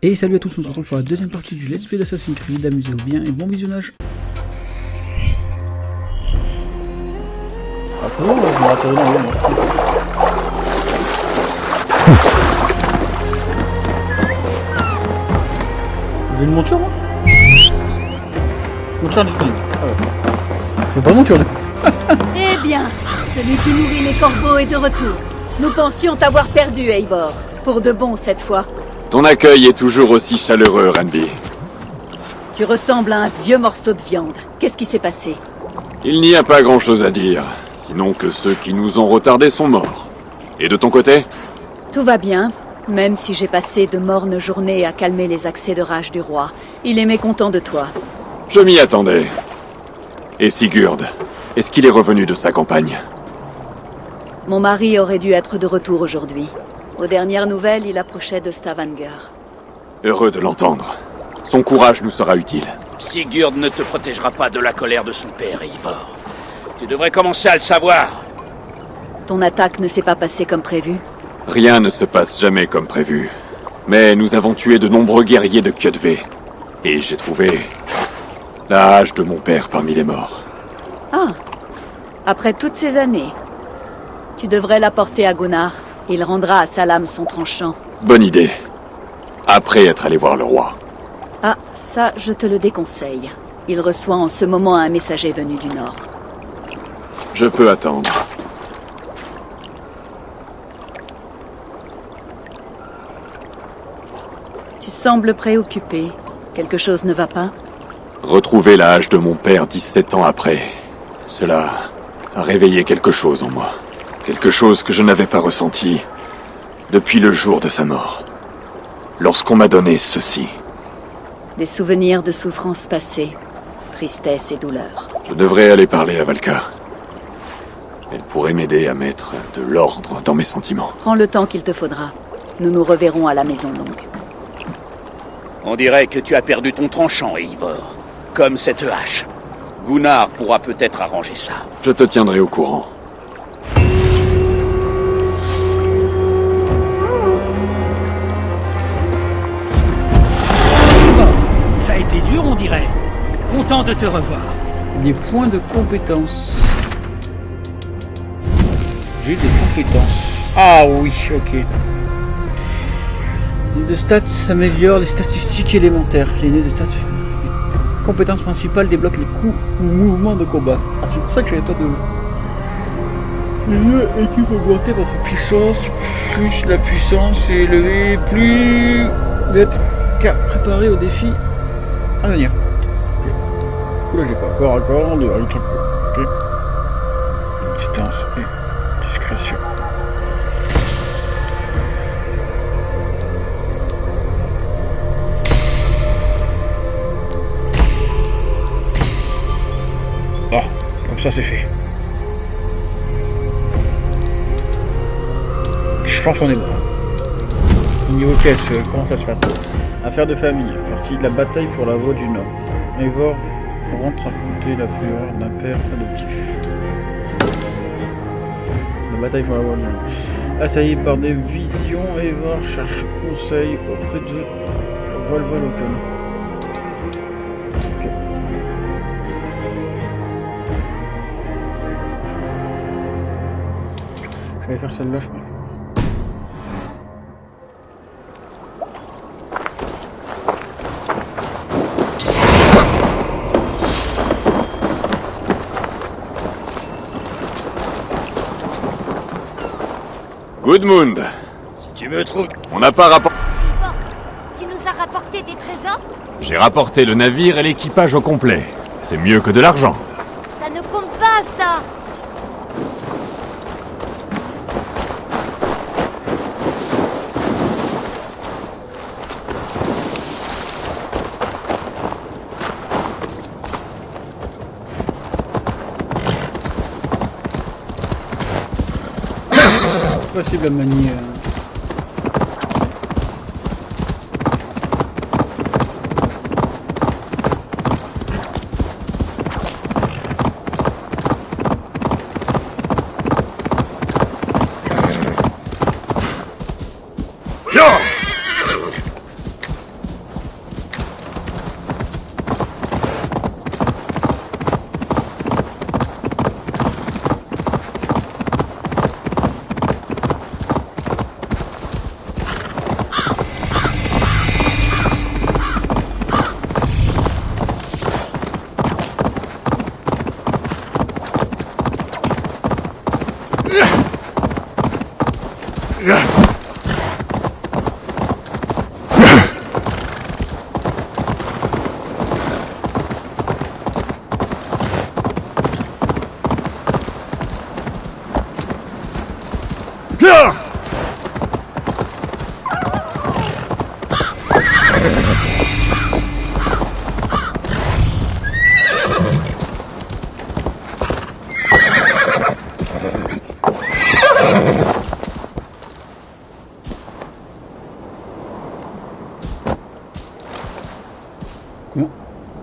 Et salut à tous, on se retrouve pour la deuxième partie du Let's Play d'Assassin's Creed. Amusez-vous bien et bon visionnage. Ah bon, je me raterai dans l'eau, moi. Vous avez une monture, moi? Monture indisponible. Ah ouais. Faut pas de monture, du coup. Eh bien, celui qui nourrit les corbeaux est de retour. Nous pensions t'avoir perdu, Eivor. Pour de bon cette fois. Ton accueil est toujours aussi chaleureux, Randby. Tu ressembles à un vieux morceau de viande. Qu'est-ce qui s'est passé? Il n'y a pas grand-chose à dire, sinon que ceux qui nous ont retardés sont morts. Et de ton côté? Tout va bien, même si j'ai passé de mornes journées à calmer les accès de rage du roi. Il est mécontent de toi. Je m'y attendais. Et Sigurd, est-ce qu'il est revenu de sa campagne? Mon mari aurait dû être de retour aujourd'hui. Aux dernières nouvelles, il approchait de Stavanger. Heureux de l'entendre. Son courage nous sera utile. Sigurd ne te protégera pas de la colère de son père, Eivor. Tu devrais commencer à le savoir. Ton attaque ne s'est pas passée comme prévu? Rien ne se passe jamais comme prévu. Mais nous avons tué de nombreux guerriers de Kjötve. Et j'ai trouvé la hache de mon père parmi les morts. Ah, après toutes ces années, tu devrais la porter à Gunnar. Il rendra à sa lame son tranchant. Bonne idée. Après être allé voir le roi. Ah, ça, je te le déconseille. Il reçoit en ce moment un messager venu du Nord. Je peux attendre. Tu sembles préoccupé. Quelque chose ne va pas? Retrouver la hache de mon père 17 ans après, cela a réveillé quelque chose en moi. Quelque chose que je n'avais pas ressenti depuis le jour de sa mort. Lorsqu'on m'a donné ceci. Des souvenirs de souffrances passées, tristesse et douleur. Je devrais aller parler à Valka. Elle pourrait m'aider à mettre de l'ordre dans mes sentiments. Prends le temps qu'il te faudra. Nous nous reverrons à la Maison Longue. On dirait que tu as perdu ton tranchant, Eivor. Comme cette hache. Gunnar pourra peut-être arranger ça. Je te tiendrai au courant. Ça a été dur, on dirait. Content de te revoir. Des points de compétence. J'ai des compétences. Ah oui, ok. De stats s'améliorent les statistiques élémentaires. Les nœuds de stats. Les compétences principales débloquent les coups ou mouvements de combat. Ah, c'est pour ça que j'avais pas de. Les nœuds équipes augmentées par sa puissance. Plus la puissance est élevée, plus vous êtes préparé au défi à venir. Ok. Là j'ai pas corps à corps, de avec un ok. Distance et discrétion. Ah, comme ça c'est fait. Je pense qu'on est bon. Niveau quête, comment ça se passe? Affaire de famille, partie de la bataille pour la voie du Nord. Eivor rentre affronter la fureur d'un père adoptif. La bataille pour la voie du Nord. Assailli par des visions, Eivor cherche conseil auprès de Volvaloken. Ok. Je vais faire celle-là, je crois. Gudmund, Si tu me trouves... on n'a pas rapporté... Tu nous as rapporté des trésors? J'ai rapporté le navire et l'équipage au complet. C'est mieux que de l'argent. Ça ne compte pas, ça! C'est possible à manier.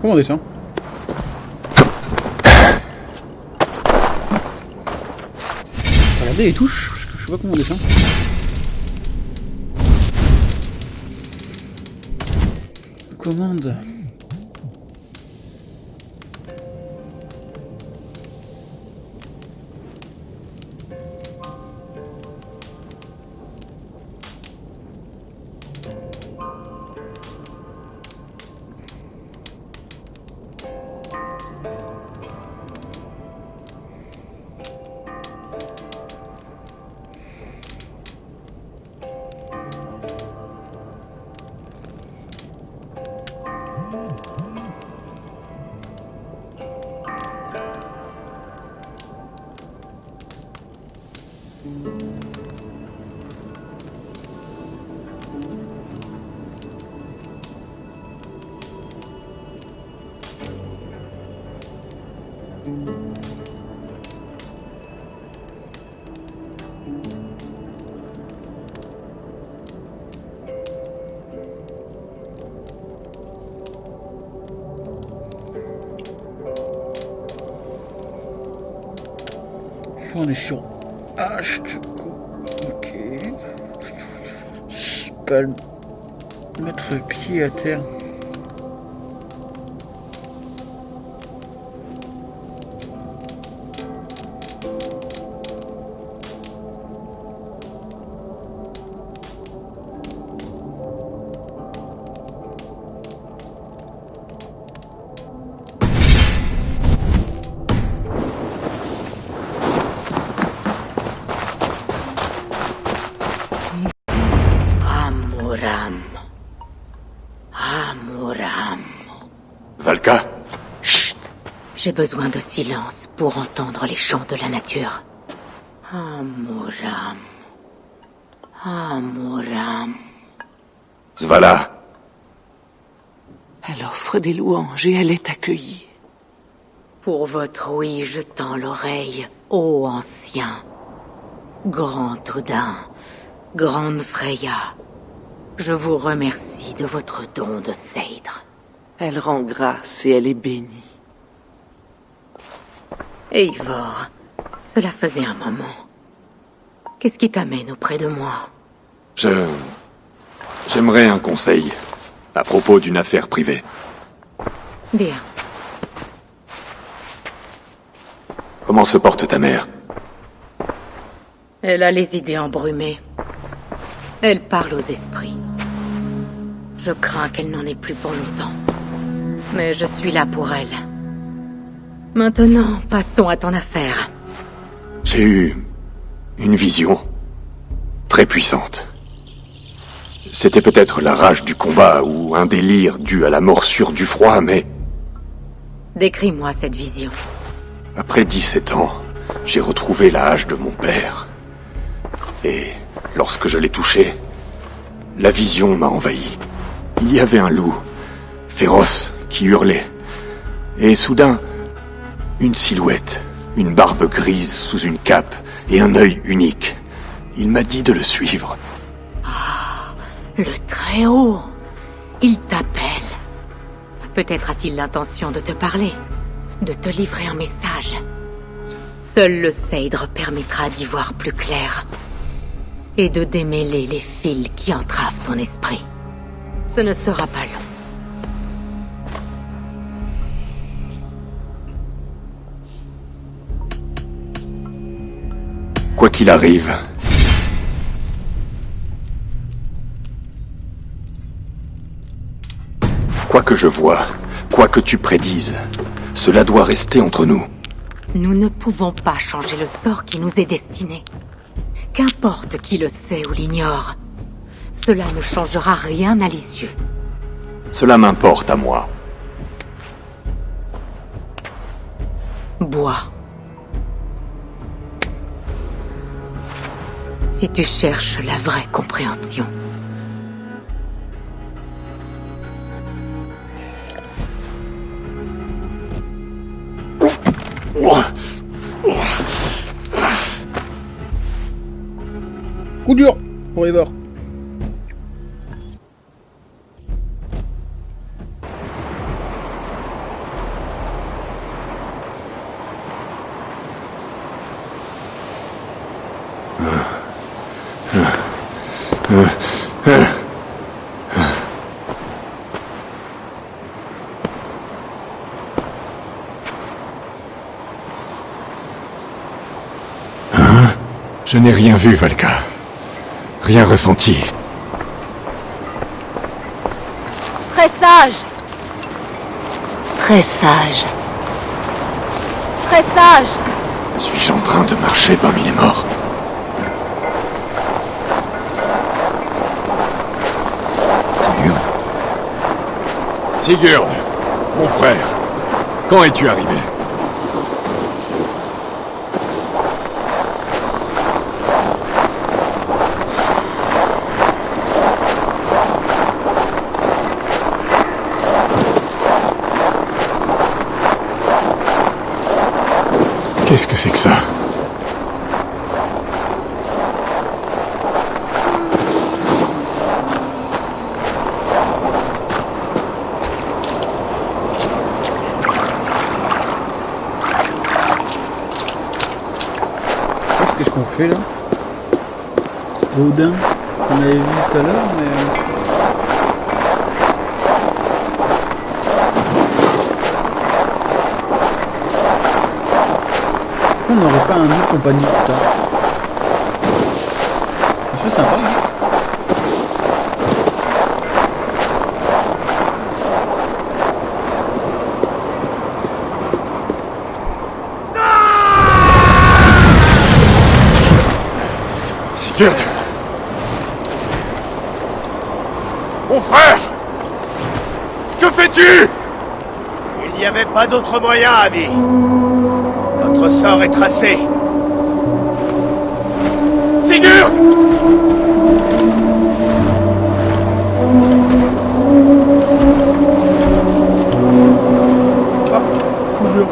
Comment on descend? Regardez les touches, parce que je sais pas comment on descend. Commande. On est sur H du coup. Ok. Pas mettre le pied à terre. Valka? Chut! J'ai besoin de silence pour entendre les chants de la nature. Amuram. Amuram. Svala? Elle offre des louanges et elle est accueillie. Pour votre oui, je tends l'oreille, ô ancien. Grand Odin, grande Freya, je vous remercie de votre don de Seidr. Elle rend grâce et elle est bénie. Eivor, cela faisait un moment. Qu'est-ce qui t'amène auprès de moi? J'aimerais un conseil à propos d'une affaire privée. Bien. Comment se porte ta mère? Elle a les idées embrumées. Elle parle aux esprits. Je crains qu'elle n'en ait plus pour longtemps. Mais je suis là pour elle. Maintenant, passons à ton affaire. J'ai eu une vision très puissante. C'était peut-être la rage du combat ou un délire dû à la morsure du froid, mais Décris-moi cette vision. après 17 ans, j'ai retrouvé la hache de mon père. Et lorsque je l'ai touchée, la vision m'a envahi. Il y avait un loup, féroce, qui hurlait. Et soudain, une silhouette, une barbe grise sous une cape et un œil unique. Il m'a dit de le suivre. Le Très-Haut. Il t'appelle. Peut-être a-t-il l'intention de te parler, de te livrer un message. Seul le Seidr permettra d'y voir plus clair et de démêler les fils qui entravent ton esprit. Ce ne sera pas long. Quoi qu'il arrive, quoi que je vois, quoi que tu prédises, cela doit rester entre nous. Nous ne pouvons pas changer le sort qui nous est destiné. Qu'importe qui le sait ou l'ignore, cela ne changera rien à l'issue. Cela m'importe à moi. Bois. Si tu cherches la vraie compréhension. Coup dur pour Eivor. Je n'ai rien vu, Valka. Rien ressenti. Très sage. Très sage. Très sage. Suis-je en train de marcher parmi les morts? Sigurd? Sigurd, mon frère, quand es-tu arrivé? Qu'est-ce que c'est que ça? Qu'est-ce qu'on fait là? C'est Odin qu'on avait vu tout à l'heure, mais... Est-ce qu'on n'aurait pas un autre compagnie plus tard? Ça serait sympa, hein? Sigurd! Mon frère! Que fais-tu? Il n'y avait pas d'autre moyen, Adi. Notre sort est tracé. Sigurd! Ah, coup dur.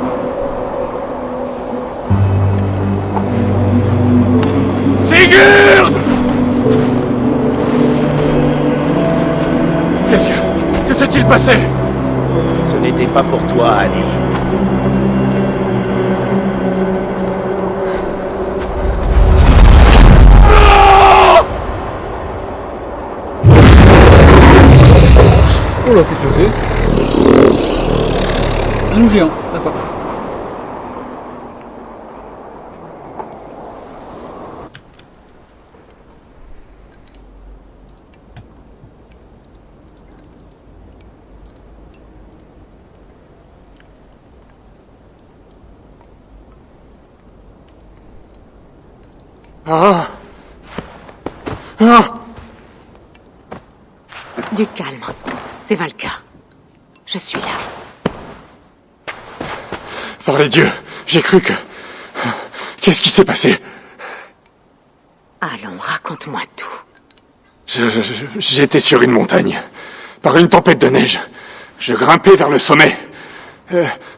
Sigurd! Que s'est-il passé? Ce n'était pas pour toi, Adi. Oh là, qu'est-ce que c'est? Un loup géant, d'accord. Ah! Ah! Du calme. C'est Valka. Je suis là. Par les dieux, j'ai cru que... Qu'est-ce qui s'est passé? Allons, raconte-moi tout. J'étais sur une montagne. Par une tempête de neige. Je grimpais vers le sommet.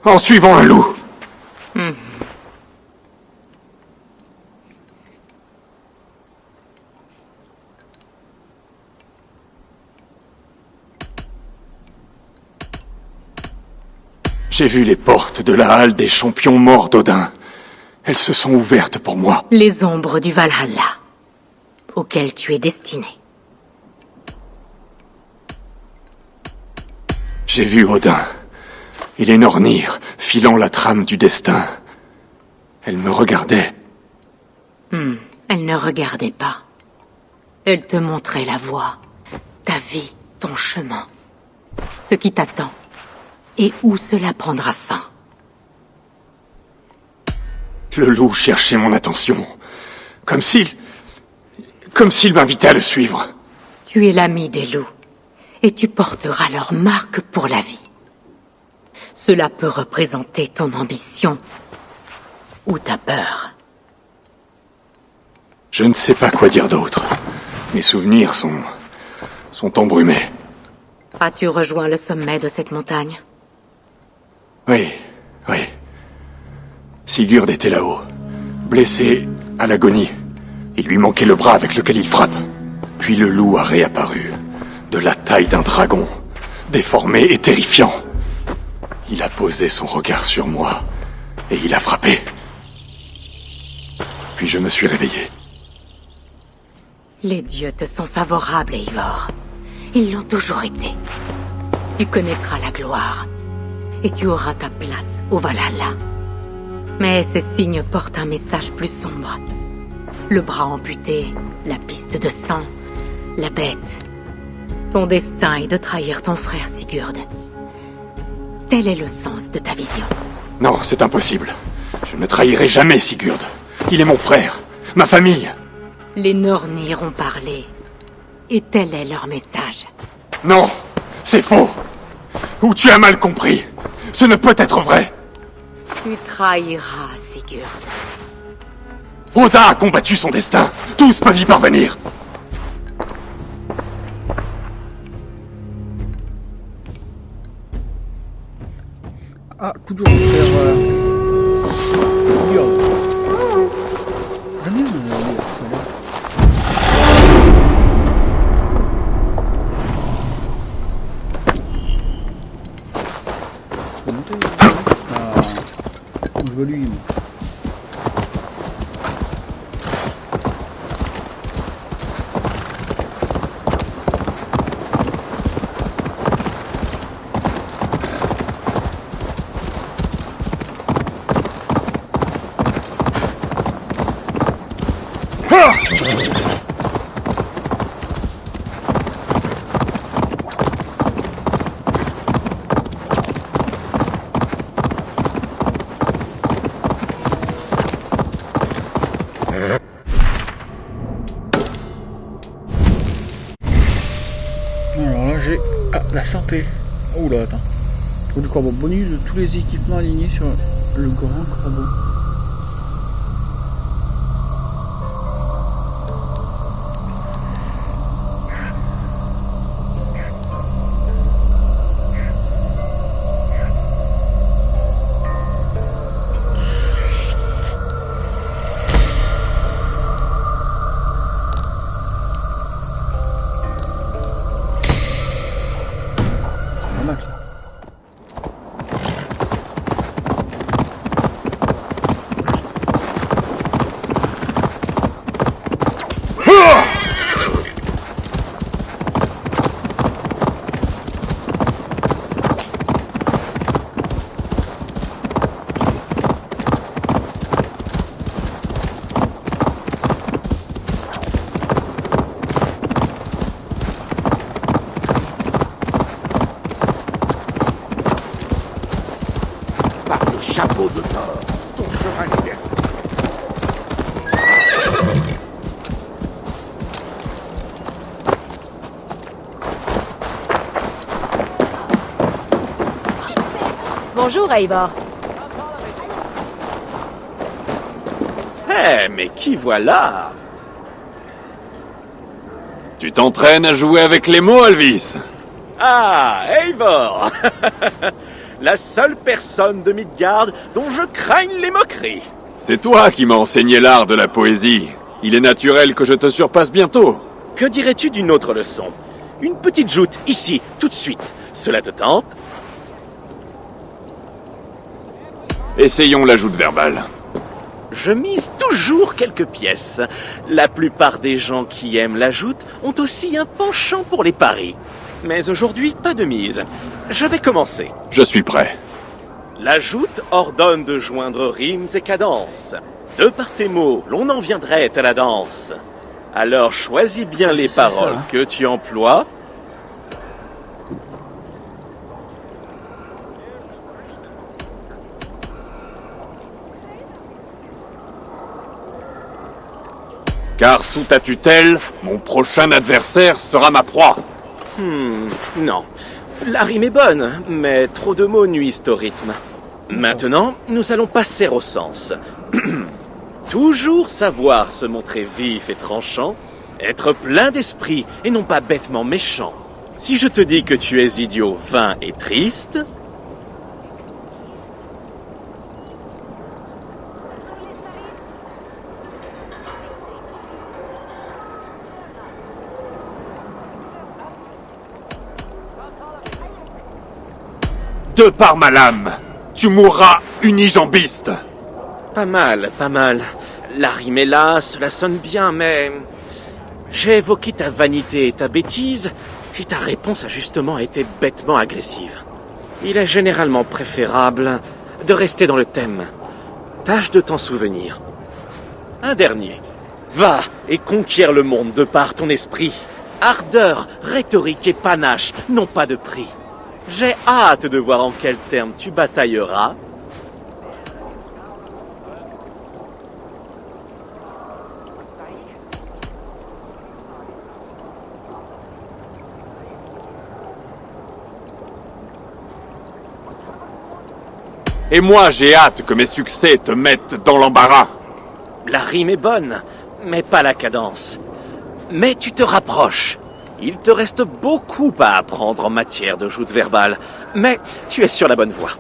En suivant un loup. J'ai vu les portes de la halle des champions morts d'Odin. Elles se sont ouvertes pour moi. Les ombres du Valhalla, auxquelles tu es destiné. J'ai vu Odin et les Nornir filant la trame du destin. Elle me regardait. Elle ne regardait pas. Elle te montrait la voie, ta vie, ton chemin, ce qui t'attend et où cela prendra fin. Le loup cherchait mon attention, comme s'il m'invitait à le suivre. Tu es l'ami des loups, et tu porteras leur marque pour la vie. Cela peut représenter ton ambition ou ta peur. Je ne sais pas quoi dire d'autre. Mes souvenirs sont embrumés. As-tu rejoint le sommet de cette montagne? Oui. Sigurd était là-haut, blessé à l'agonie. Il lui manquait le bras avec lequel il frappe. Puis le loup a réapparu, de la taille d'un dragon, déformé et terrifiant. Il a posé son regard sur moi, et il a frappé. Puis je me suis réveillé. Les dieux te sont favorables, Eivor. Ils l'ont toujours été. Tu connaîtras la gloire, et tu auras ta place au Valhalla. Mais ces signes portent un message plus sombre. Le bras amputé, la piste de sang, la bête. Ton destin est de trahir ton frère Sigurd. Tel est le sens de ta vision. Non, c'est impossible. Je ne trahirai jamais Sigurd. Il est mon frère, ma famille. Les Nornir ont parlé, et tel est leur message. Non, c'est faux. Ou tu as mal compris. Ce ne peut être vrai. Tu trahiras Sigurd. Odin a combattu son destin. Tous peuvent y parvenir. Ah, coup de jour, frère. Sigurd. Ah non, je veux lui. Moi. Alors là j'ai la santé. Oh là attends. Trou du corbeau. Bonus de tous les équipements alignés sur le grand corbeau. Chapeau de Thor, ton chevalier. Bonjour, Eivor. Mais qui voilà? Tu t'entraînes à jouer avec les mots, Alvis? Ah, Eivor. La seule personne de Midgard dont je craigne les moqueries. C'est toi qui m'as enseigné l'art de la poésie. Il est naturel que je te surpasse bientôt. Que dirais-tu d'une autre leçon? Une petite joute, ici, tout de suite. Cela te tente? Essayons la joute verbale. Je mise toujours quelques pièces. La plupart des gens qui aiment la joute ont aussi un penchant pour les paris. Mais aujourd'hui, pas de mise. Je vais commencer. Je suis prêt. La joute ordonne de joindre rimes et cadences. De par tes mots, l'on en viendrait à la danse. Alors choisis bien les paroles que tu emploies. Car sous ta tutelle, mon prochain adversaire sera ma proie. Non. La rime est bonne, mais trop de mots nuisent au rythme. Maintenant, nous allons passer au sens. Toujours savoir se montrer vif et tranchant, être plein d'esprit et non pas bêtement méchant. Si je te dis que tu es idiot, vain et triste... De par ma lame, tu mourras unijambiste. Pas mal, pas mal. La rime est là, cela sonne bien, mais... J'ai évoqué ta vanité et ta bêtise, et ta réponse a justement été bêtement agressive. Il est généralement préférable de rester dans le thème. Tâche de t'en souvenir. Un dernier. Va et conquiert le monde de par ton esprit. Ardeur, rhétorique et panache n'ont pas de prix. J'ai hâte de voir en quels termes tu batailleras. Et moi, j'ai hâte que mes succès te mettent dans l'embarras. La rime est bonne, mais pas la cadence. Mais tu te rapproches. Il te reste beaucoup à apprendre en matière de joute verbale, mais tu es sur la bonne voie.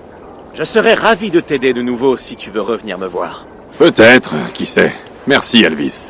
Je serais ravi de t'aider de nouveau si tu veux revenir me voir. Peut-être, qui sait. Merci, Elvis.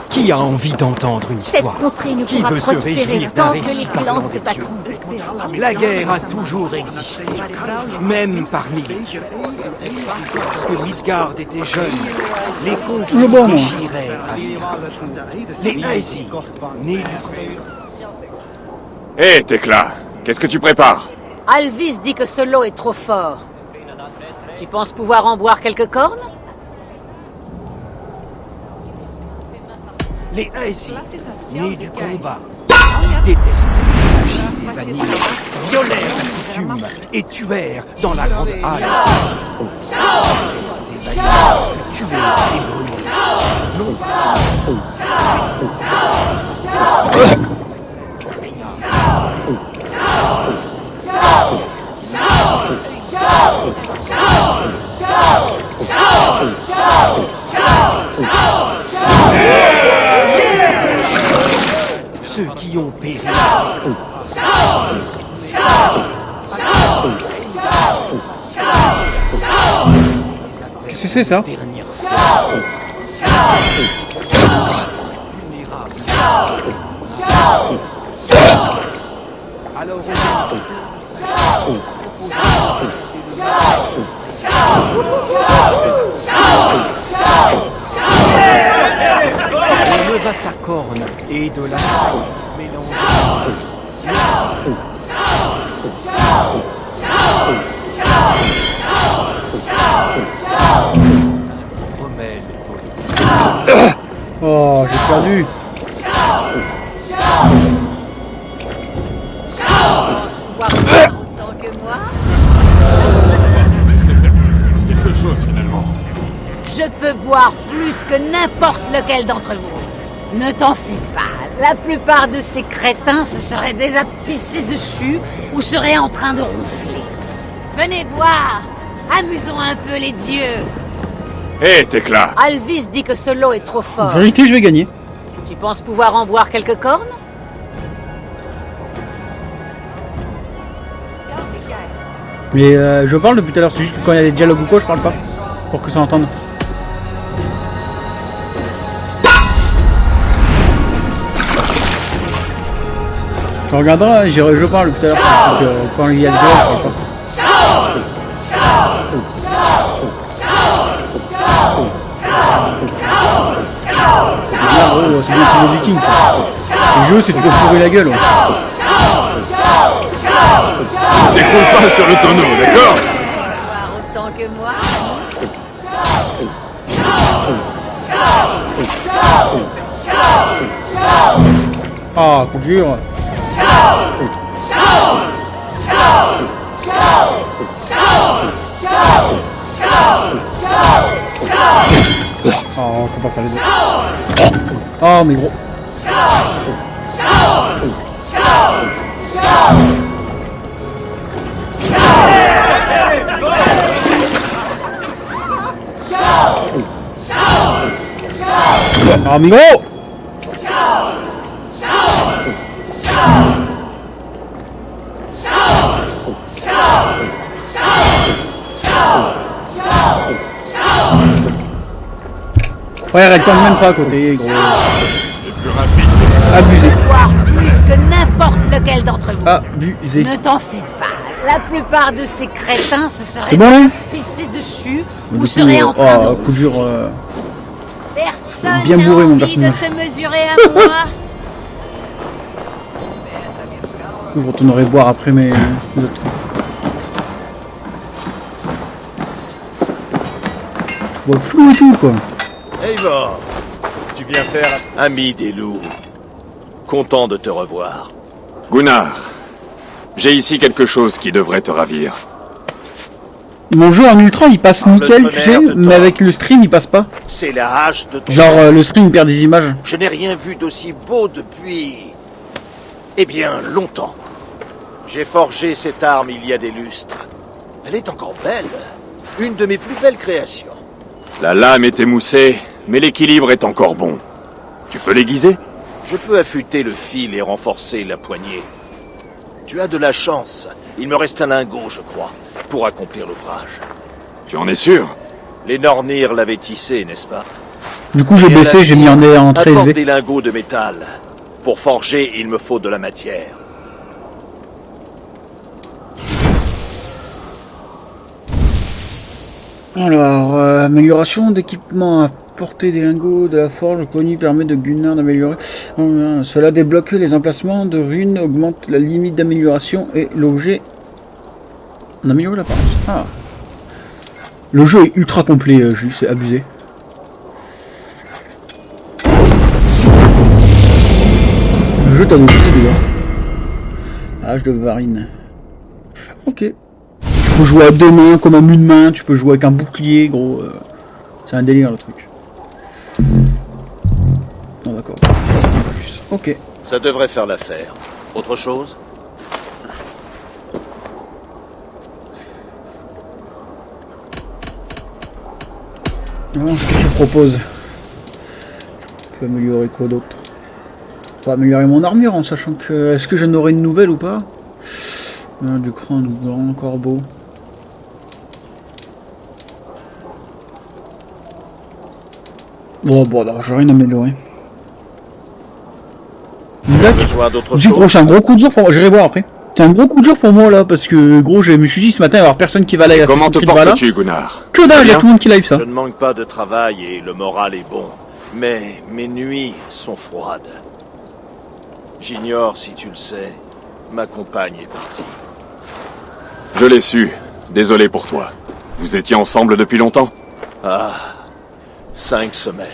Qui a envie d'entendre une Cette histoire? contrée ne Qui pourra veut se prospérer réjouir tant d'un que les récit clans parlant se des dieux? battront. La guerre a toujours existé, même parmi les dieux. Lorsque Midgard était jeune, les conflits bon, moi. déchirèrent Asgard. Les Aesir, nés du Hé, Tekla, qu'est-ce que tu prépares? Alvis dit que ce lot est trop fort. Tu penses pouvoir en boire quelques cornes? Les Aesir, nés du combat, détestaient la magie et vanille, violèrent la coutume et tuèrent dans la grande halle. Des vaillants tués et brûlés. Non. Ceux qui ont péri. Qu'est-ce que c'est ça? Alors on leva sa corne et de la saille mélangée. Remets les Oh, j'ai perdu. Tant que moi, Quelque chose, finalement. je peux boire plus que n'importe lequel d'entre vous. Ne t'en fie pas. La plupart de ces crétins se seraient déjà pissés dessus ou seraient en train de ronfler. Venez voir. Amusons un peu les dieux. Hé, Tekla, Alvis dit que ce lot est trop En fort. vérité, je vais gagner. Tu penses pouvoir en boire quelques cornes? Mais je parle depuis tout à l'heure, c'est juste que quand il y a des dialogues ou quoi, je parle pas. Pour que ça entende. Tu regarderas, je parle tout à l'heure. Donc quand il y a des dialogues, je parle pas. Oh, c'est bien pour les Vikings ça. Le jeu c'est toujours pourri la gueule. Ouais. T'écroules pas sur le tonneau, d'accord? Autant que moi. Ah, coup dur. Oh, je peux pas faire les deux. Oh, mais gros. Oh, mais gros. Ouais, elle tombe même pas à côté, gros. Abusé. Voir plus que n'importe lequel d'entre vous. Abusé. Ne t'en fais pas. La plupart de ces crétins se seraient C'est bon, là pissés dessus Du ou coup, seraient en train de... coup dur. Personne bien n'a bourré, mon envie personnage. de se mesurer à moi. Je retournerai boire après mes autres trucs. Tu vois flou et tout, quoi. Eivor, tu viens faire ami des loups. Content de te revoir. Gunnar, j'ai ici quelque chose qui devrait te ravir. Mon jeu en ultra il passe Par le nickel, tu sais, tonnerre de mais Thor. avec le stream il passe pas. C'est la hache de ton... Genre le stream il perd des images. Je n'ai rien vu d'aussi beau depuis... Eh bien, longtemps. J'ai forgé cette arme il y a des lustres. Elle est encore belle. Une de mes plus belles créations. La lame est émoussée, mais l'équilibre est encore bon. Tu peux l'aiguiser? Je peux affûter le fil et renforcer la poignée. Tu as de la chance. Il me reste un lingot, je crois, pour accomplir l'ouvrage. Tu en es sûr? Les Nornir l'avaient tissé, n'est-ce pas? Du coup j'ai Et baissé, la j'ai mis en très apporte élevé. des lingots de métal. Pour forger, il me faut de la matière. Alors, amélioration d'équipement à portée des lingots de la forge connue permet de Gunnar d'améliorer. Cela débloque les emplacements de runes, augmente la limite d'amélioration et l'objet. On améliore l'apparence. Ah. Le jeu est ultra complet, juste, c'est abusé. Le jeu t'as des petits dégâts. Hache de Varine. Ok. Tu peux jouer à deux mains comme à une main, tu peux jouer avec un bouclier, gros. C'est un délire le truc. Non d'accord. Plus. Ok. Ça devrait faire l'affaire. Autre chose? Non, ce que je propose. Je peux améliorer quoi d'autre? Pas améliorer mon armure en sachant que... Est-ce que j'en aurai une nouvelle ou pas? Du crâne, du grand corbeau. Bon, alors j'ai rien amélioré. Besoin d'autre Dis gros, chose? c'est un gros coup dur pour moi, j'irai voir après. C'est un gros coup dur pour moi là, parce que gros, je me suis dit ce matin, il va y avoir personne qui va live. Comment te portes-tu, Gunnar? Que dalle, il y a tout le monde qui live ça. Je ne manque pas de travail et le moral est bon. Mais mes nuits sont froides. J'ignore si tu le sais, ma compagne est partie. Je l'ai su. Désolé pour toi. Vous étiez ensemble depuis longtemps? Ah, 5 semaines.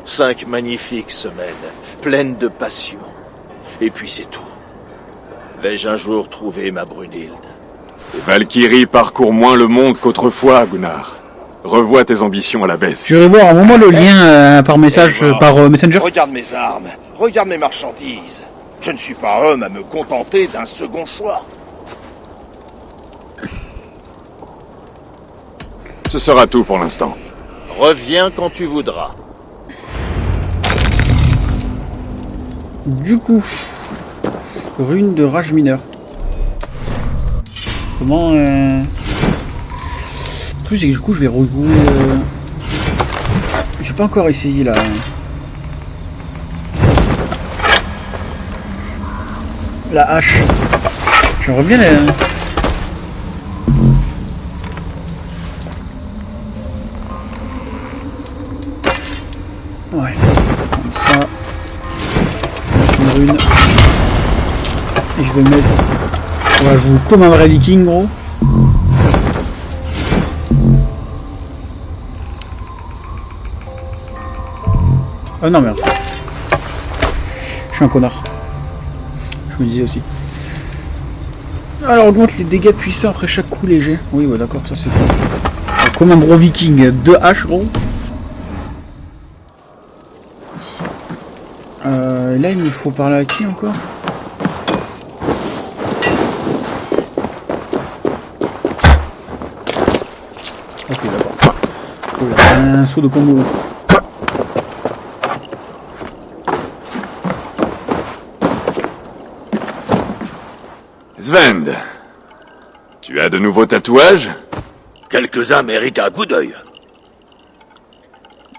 5 magnifiques semaines, pleines de passion. Et puis c'est tout. Vais-je un jour trouver ma Brunhilde? Les Valkyries parcourent moins le monde qu'autrefois, Gunnar. Revois tes ambitions à la baisse. Je vais voir un moment le lien par message, par Messenger. Regarde mes armes, regarde mes marchandises. Je ne suis pas homme à me contenter d'un second choix. Ce sera tout pour l'instant. Reviens quand tu voudras. Du coup, rune de rage mineur. Comment Le truc c'est que du coup je vais rejouer. J'ai pas encore essayé là. La hache. J'aimerais bien la... Ouais. Comme ça. Une rune. Et je vais mettre... On va jouer comme un vrai viking gros. Ah non merde. Je suis un connard. Je me disais aussi. Alors augmente les dégâts puissants après chaque coup léger. Oui ouais d'accord, ça c'est cool. Comme un gros viking, 2 haches gros. Là il me faut parler à qui encore? Ok d'accord. Oula, un saut de combo. Svend, tu as de nouveaux tatouages? Quelques-uns méritent un coup d'œil.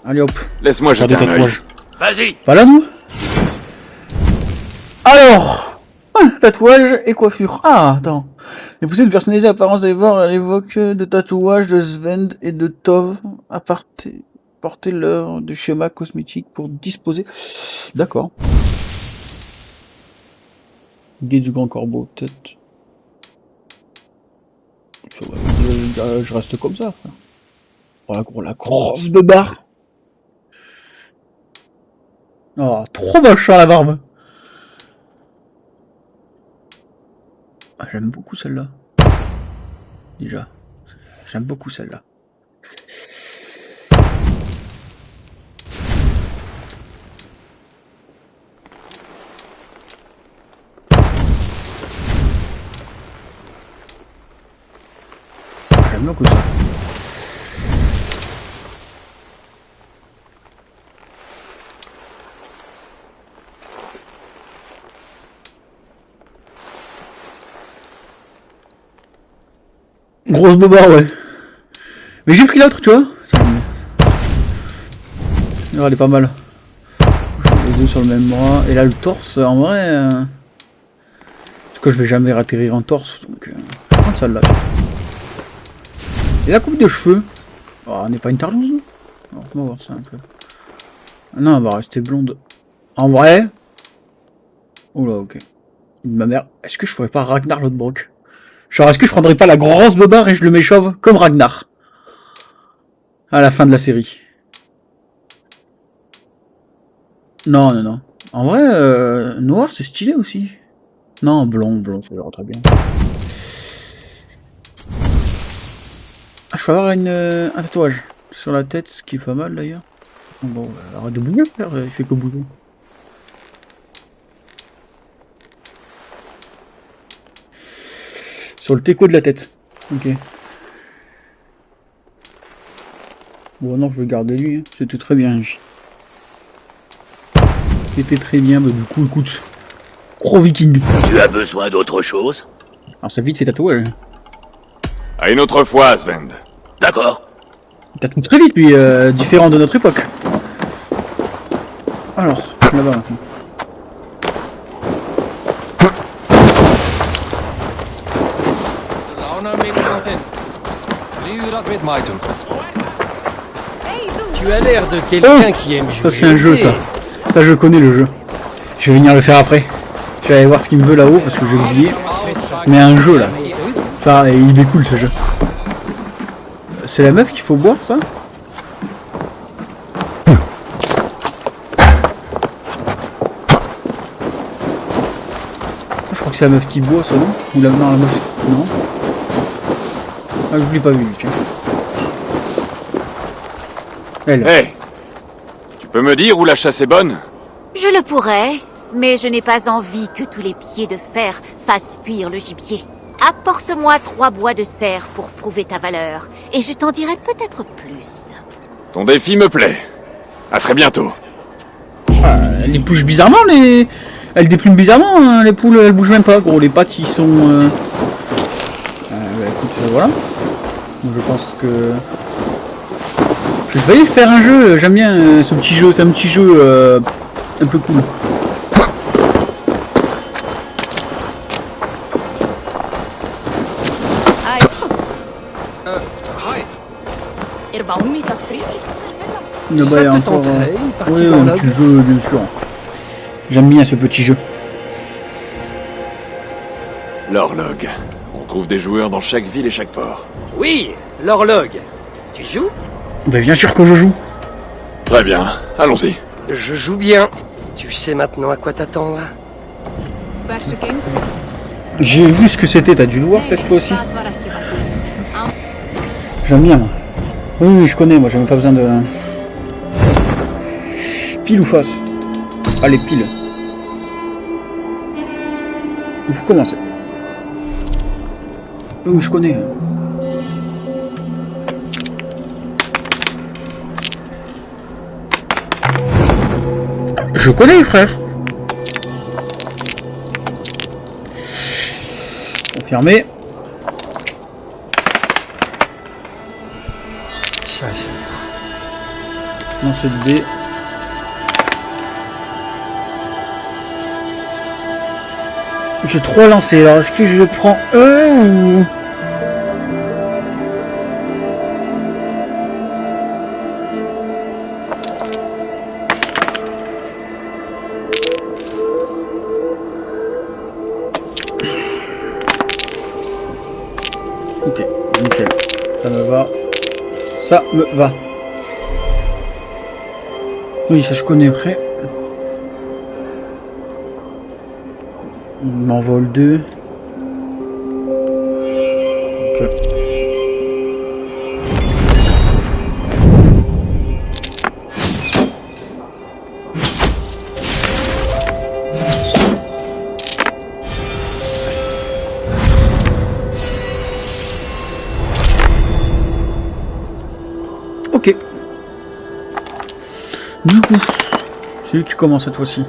Allez hop. Laisse-moi jeter un œil. Vas-y. Pas là nous? Alors, tatouage et coiffure. Ah, attends. Les poussées de personnaliser l'apparence des voir l'évoque de tatouages de Svend et de Tov à porter leur de schéma cosmétique pour disposer. D'accord. Guet du grand corbeau, peut-être. Je reste comme ça. Oh, la grosse beubare. Oh, trop machin la barbe. Ah, j'aime beaucoup celle-là. Déjà. J'aime beaucoup celle-là. J'aime beaucoup ça. Grosse bobarde, ouais. Mais j'ai pris l'autre, tu vois. Alors, elle est pas mal. Les deux sur le même bras. Et là, le torse, en vrai... En tout cas, je vais jamais atterrir en torse. Donc, je vais prendre celle-là. Et la coupe de cheveux. Oh, on n'est pas une tarlouse. Alors, on va voir ça un peu. Non, elle va rester blonde. En vrai... Oula, ok. Ma mère, est-ce que je ferais pas Ragnar Lodbrok? Genre, est-ce que je prendrais pas la grosse beubare et je le mets chauve comme Ragnar à la fin de la série? Non, non, non. En vrai, noir, c'est stylé aussi. Non, blond, ça ira très bien. Ah, je peux avoir un tatouage sur la tête, ce qui est pas mal d'ailleurs. Bon, arrête de bouger, frère, il fait que bouger. Sur le teco de la tête. Ok. Bon non, je vais garder lui. Hein. C'était très bien. C'était très bien, mais du coup, écoute. Gros viking. Tu as besoin d'autre chose? Alors ça vite fait tatouage. À une autre fois, Svend. D'accord. Il tatoue très vite, lui, différent de notre époque. Alors, là-bas maintenant. Tu as l'air de quelqu'un qui aime jouer. Ça c'est un jeu ça. Ça je connais le jeu. Je vais venir le faire après. Je vais aller voir ce qu'il me veut là-haut parce que j'ai oublié. Mais un jeu là. Enfin, il est cool ce jeu. C'est la meuf qu'il faut boire ça? Je crois que c'est la meuf qui boit ça non? Ou la meuf. Non. Ah je l'ai pas vu tiens. Elle. Hey, tu peux me dire où la chasse est bonne? Je le pourrais, mais je n'ai pas envie que tous les pieds de fer fassent fuir le gibier. Apporte-moi 3 bois de serre pour prouver ta valeur, et je t'en dirai peut-être plus. Ton défi me plaît. À très bientôt. Ah, elle les bouge bizarrement les... Elle déplume bizarrement hein, les poules, elles bougent même pas gros, les pattes ils sont... écoute, voilà. Donc, je pense que... Je vais faire un jeu, j'aime bien ce petit jeu, c'est un petit jeu un peu cool. Il y a encore... oui, un petit jeu, bien sûr. J'aime bien ce petit jeu. L'horloge. On trouve des joueurs dans chaque ville et chaque port. Oui, l'horloge. Tu joues? Ben, bien sûr que je joue. Très bien, allons-y. Je joue bien. Tu sais maintenant à quoi t'attendre. J'ai vu ce que c'était, t'as dû le voir peut-être toi aussi. J'aime bien moi. Oui, je connais, moi j'avais pas besoin de... Pile ou face? Allez, pile. Il faut commencer. Oui, je connais. Je connais, frère. Confirmé. Ça, c'est... Non, c'est le dé. J'ai 3 lancés, alors est-ce que je prends un ou... Ok, nickel. Ça me va. Ça me va. Oui, ça je connais après. Il m'envole 2. Ok. Ok. Du coup, c'est lui qui commence cette fois-ci.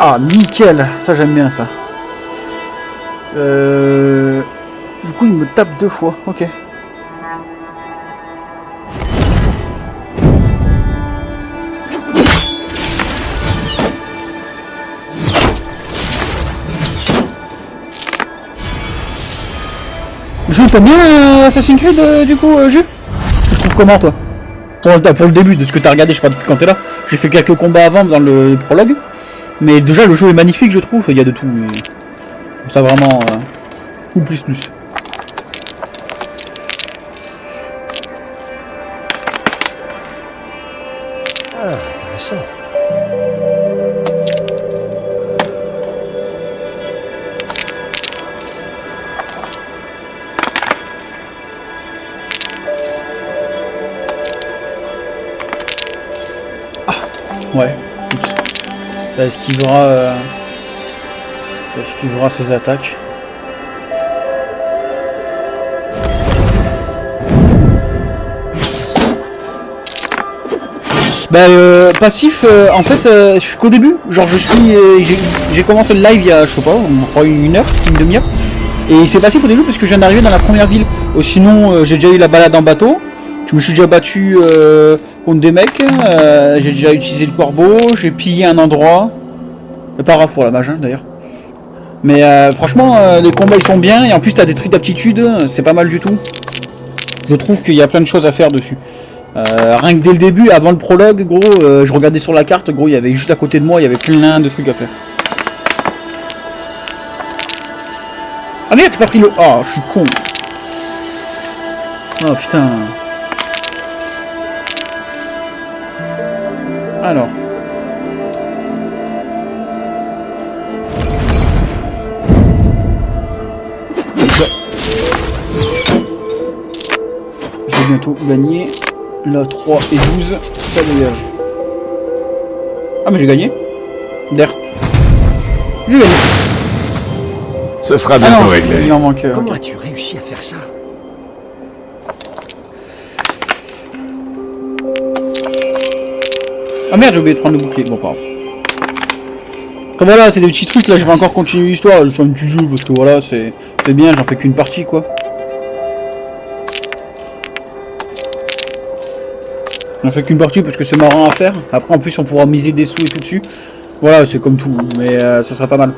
Ah, nickel, ça j'aime bien ça. Du coup, il me tape 2 fois, ok. Je t'aimes bien Assassin's Creed du coup, Jus? Tu trouves comment toi? Pour le début de ce que t'as regardé, je sais pas depuis quand t'es là. J'ai fait quelques combats avant dans le prologue. Mais déjà le jeu est magnifique je trouve, il y a de tout. Ça vraiment cool plus. Ah, intéressant. Ah, ouais, écoute. Ça esquivera ses attaques. Bah passif, en fait, je suis qu'au début. Genre j'ai commencé le live il y a, je sais pas, une heure, une demi-heure. Et c'est passif au début parce que je viens d'arriver dans la première ville. Sinon, j'ai déjà eu la balade en bateau. Je me suis déjà battu contre des mecs. J'ai déjà utilisé le corbeau. J'ai pillé un endroit. Pas grave pour la mage d'ailleurs. Mais franchement, les combats ils sont bien. Et en plus, t'as des trucs d'aptitude. C'est pas mal du tout. Je trouve qu'il y a plein de choses à faire dessus. Rien que dès le début, avant le prologue, gros, je regardais sur la carte, gros, il y avait juste à côté de moi, il y avait plein de trucs à faire. Ah merde, tu pas pris le... Oh, je suis con. Oh putain. Alors. bientôt gagner. Là, 3 et 12, ça dégage. Ah, mais j'ai gagné. D'air. J'ai gagné. Ce sera bientôt non, réglé. il en manque. Comment Ok. as-tu réussi à faire ça? Ah merde, j'ai oublié de prendre le bouclier. Bon, pas grave. Après voilà, c'est des petits trucs là, je vais encore continuer l'histoire. Je fais un petit jeu parce que voilà, c'est bien, j'en fais qu'une partie quoi. J'en fais qu'une partie parce que c'est marrant à faire. Après en plus on pourra miser des sous et tout dessus. Voilà, c'est comme tout, mais ça sera pas mal.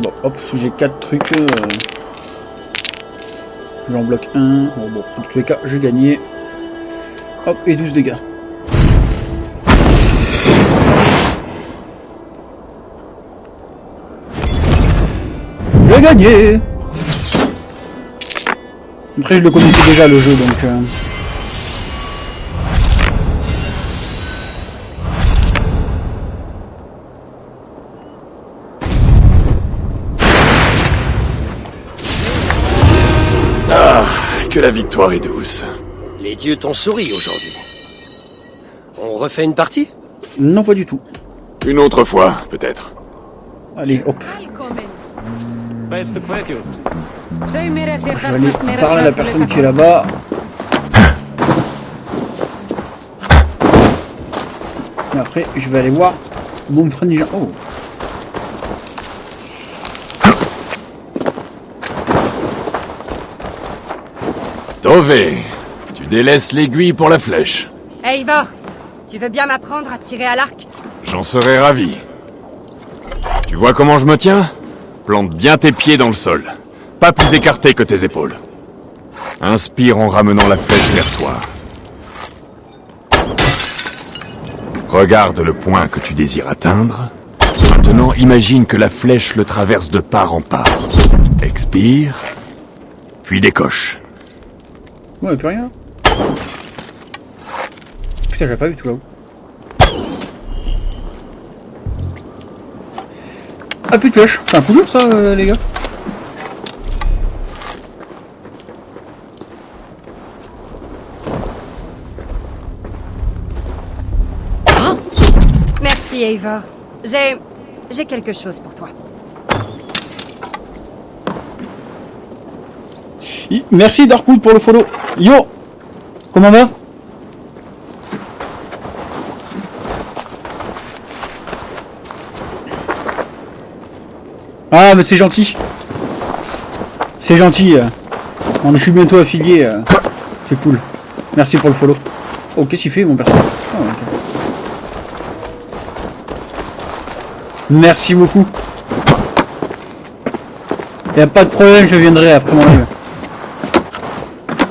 Bon, hop, j'ai 4 trucs. J'en bloque un. Bon, dans tous les cas, j'ai gagné. Hop, et 12 dégâts. J'ai gagné. Après, je le connaissais déjà le jeu, donc... Ah, que la victoire est douce. Les dieux t'ont souri aujourd'hui. On refait une partie? Non, pas du tout. Une autre fois, peut-être. Allez, hop. Beste kvetju. Je vais aller parler à la personne qui est là-bas. Et après, je vais aller voir mon frère Ninja. Oh. Tové, tu délaisses l'aiguille pour la flèche. Hey Ivor, tu veux bien m'apprendre à tirer à l'arc? J'en serais ravi. Tu vois comment je me tiens? Plante bien tes pieds dans le sol. Pas plus écartés que tes épaules. Inspire en ramenant la flèche vers toi. Regarde le point que tu désires atteindre. Maintenant, imagine que la flèche le traverse de part en part. Expire, puis décoche. Ouais, plus rien. Putain, j'avais pas vu tout là-haut. Ah, plus de flèche. C'est un coup dur ça, les gars. Merci Eivor. J'ai quelque chose pour toi. Merci Darkwood pour le follow. Yo, comment va? Ah mais c'est gentil. C'est gentil. Je suis bientôt affilié. C'est cool. Merci pour le follow. Oh, qu'est-ce qu'il fait mon personnage? Oh, okay. Merci beaucoup. Y a pas de problème, je viendrai après mon live.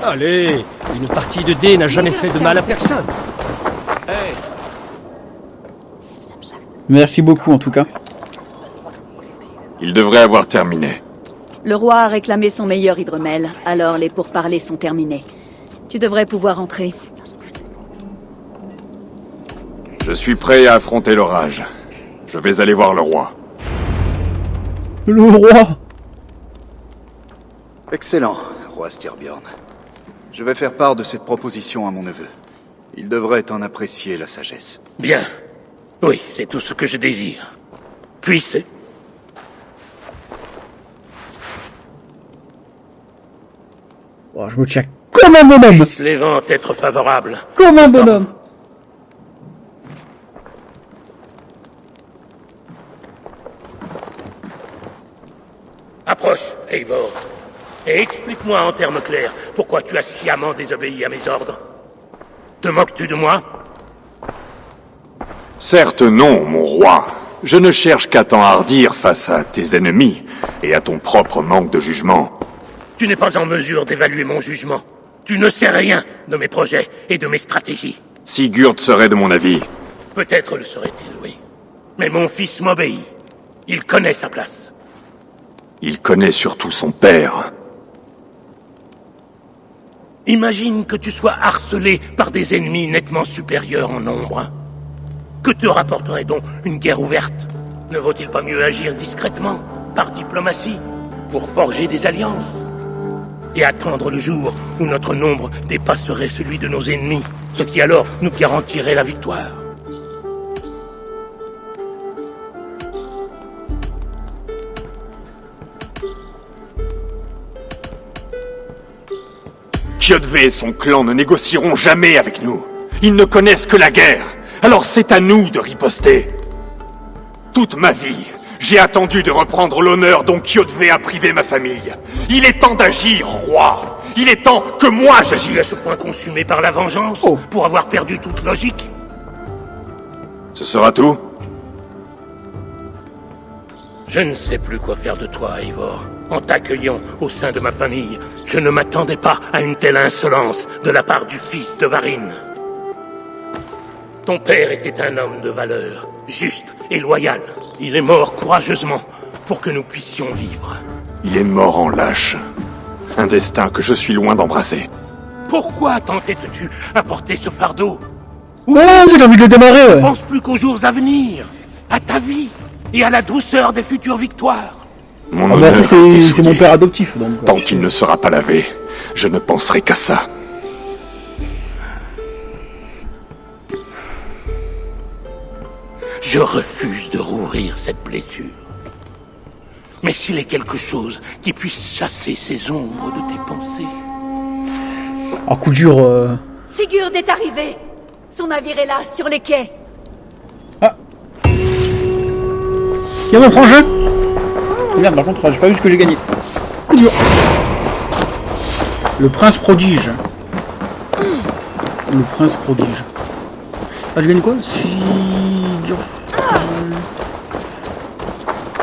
Allez, une partie de dés n'a jamais fait de mal à personne. Hey. Merci beaucoup en tout cas. Il devrait avoir terminé. Le roi a réclamé son meilleur hydromel, alors les pourparlers sont terminés. Tu devrais pouvoir entrer. Je suis prêt à affronter l'orage. Je vais aller voir le roi. Le roi! Excellent, roi Styrbjorn. Je vais faire part de cette proposition à mon neveu. Il devrait en apprécier la sagesse. Bien. Oui, c'est tout ce que je désire. Puisse... Oh, je me tiens comme un bonhomme! Puissent les vents être favorables. Comme un bonhomme! Approche, Eivor. Et explique-moi en termes clairs pourquoi tu as sciemment désobéi à mes ordres. Te moques-tu de moi? Certes non, mon roi. Je ne cherche qu'à t'enhardir face à tes ennemis et à ton propre manque de jugement. Tu n'es pas en mesure d'évaluer mon jugement. Tu ne sais rien de mes projets et de mes stratégies. Sigurd serait de mon avis. Peut-être le serait-il, oui. Mais mon fils m'obéit. Il connaît sa place. Il connaît surtout son père. Imagine que tu sois harcelé par des ennemis nettement supérieurs en nombre. Que te rapporterait donc une guerre ouverte? Ne vaut-il pas mieux agir discrètement, par diplomatie, pour forger des alliances? et attendre le jour où notre nombre dépasserait celui de nos ennemis, ce qui alors nous garantirait la victoire. Kjotve et son clan ne négocieront jamais avec nous. Ils ne connaissent que la guerre. Alors c'est à nous de riposter. Toute ma vie, j'ai attendu de reprendre l'honneur dont Kjotve a privé ma famille. Il est temps d'agir, roi. Il est temps que moi j'agisse. À ce point consumé par la vengeance, pour avoir perdu toute logique. Ce sera tout? Je ne sais plus quoi faire de toi, Eivor. En t'accueillant au sein de ma famille, je ne m'attendais pas à une telle insolence de la part du fils de Varine. Ton père était un homme de valeur, juste et loyal. Il est mort courageusement pour que nous puissions vivre. Il est mort en lâche. Un destin que je suis loin d'embrasser. Pourquoi t'entêtes-tu à porter ce fardeau? Oh, j'ai envie de le démarrer, ouais. Ne pense plus qu'aux jours à venir, à ta vie et à la douceur des futures victoires. Mon ah honneur bah c'est mon père adoptif, donc. Tant qu'il ne sera pas lavé, je ne penserai qu'à ça. Je refuse de rouvrir cette blessure. Mais s'il est quelque chose qui puisse chasser ces ombres de tes pensées... En coup dur... Sigurd est arrivé. Son navire est là, sur les quais. Ah. Y'a mon frangin. Merde, par contre, j'ai pas vu ce que j'ai gagné. Coup dur. Le prince prodige. Le prince prodige. Ah, j'ai gagné quoi?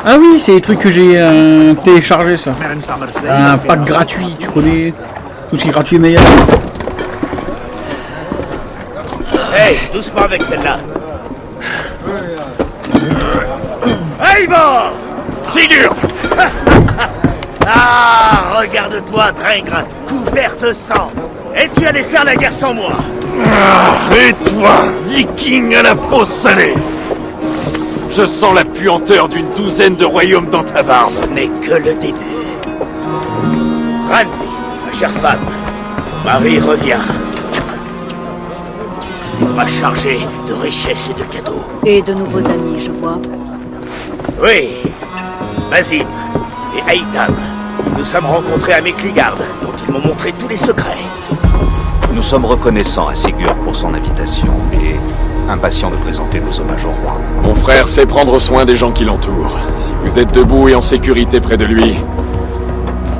Ah oui, c'est les trucs que j'ai téléchargé, ça. Un pack gratuit, tu connais. Tout ce qui est gratuit est meilleur. Hey, doucement avec celle-là. Eivor! Sigurd! Ah, regarde-toi, Drengr, couvert de sang. Et tu allais faire la guerre sans moi. Ah, et toi, viking à la peau salée! Je sens la puanteur d'une douzaine de royaumes dans ta barbe. Ce n'est que le début. Randvi, ma chère femme, Marie revient. On m'a chargé de richesses et de cadeaux. Et de nouveaux amis, je vois. Oui, Mazim et Aitam. Nous sommes rencontrés à Mekligard, dont ils m'ont montré tous les secrets. Nous sommes reconnaissants à Sigurd pour son invitation et impatients de présenter nos hommages au roi. Mon frère sait prendre soin des gens qui l'entourent. Si vous êtes debout et en sécurité près de lui,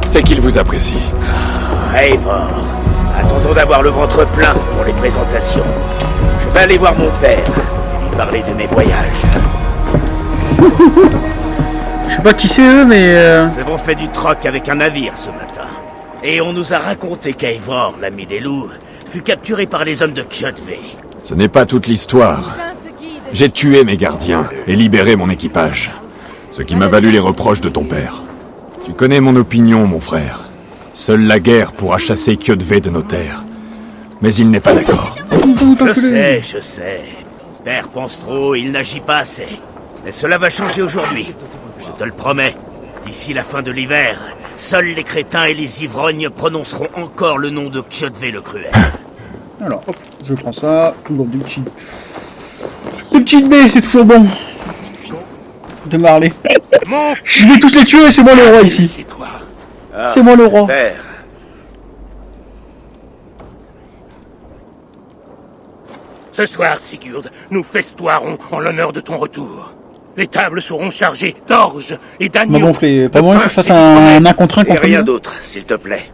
c'est qu'il vous apprécie. Eivor, attendons d'avoir le ventre plein pour les présentations. Je vais aller voir mon père et lui parler de mes voyages. Je sais pas qui c'est eux, mais... Nous avons fait du troc avec un navire ce matin. Et on nous a raconté qu'Eivor, l'ami des loups, fut capturé par les hommes de Kjotve. Ce n'est pas toute l'histoire. J'ai tué mes gardiens et libéré mon équipage. Ce qui m'a valu les reproches de ton père. Tu connais mon opinion, mon frère. Seule la guerre pourra chasser Kjotve de nos terres. Mais il n'est pas d'accord. Je sais. Père pense trop, il n'agit pas assez. Mais cela va changer aujourd'hui. Je te le promets. D'ici la fin de l'hiver, seuls les crétins et les ivrognes prononceront encore le nom de Kjotve le Cruel. Alors, hop, je prends ça. Toujours des petites baies, c'est toujours bon. De Marley. Je vais tous les tuer, c'est moi le roi ici. C'est moi le roi. Père. Ce soir, Sigurd, nous festoirons en l'honneur de ton retour. Les tables seront chargées d'orges et d'agneaux. M'a gonflé. Pas moyen que je fasse un contre un Et contre rien lui. d'autre, s'il te plaît.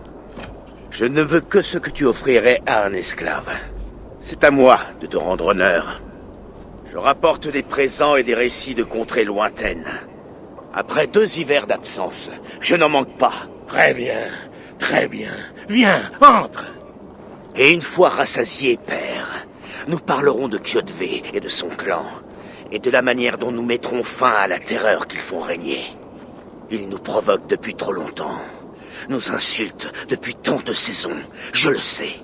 Je ne veux que ce que tu offrirais à un esclave. C'est à moi de te rendre honneur. Je rapporte des présents et des récits de contrées lointaines. Après 2 hivers d'absence, je n'en manque pas. Très bien, très bien. Viens, entre. Et une fois rassasié, père, nous parlerons de Kjotve et de son clan, et de la manière dont nous mettrons fin à la terreur qu'ils font régner. Ils nous provoquent depuis trop longtemps. Nous insultent depuis tant de saisons. Je le sais.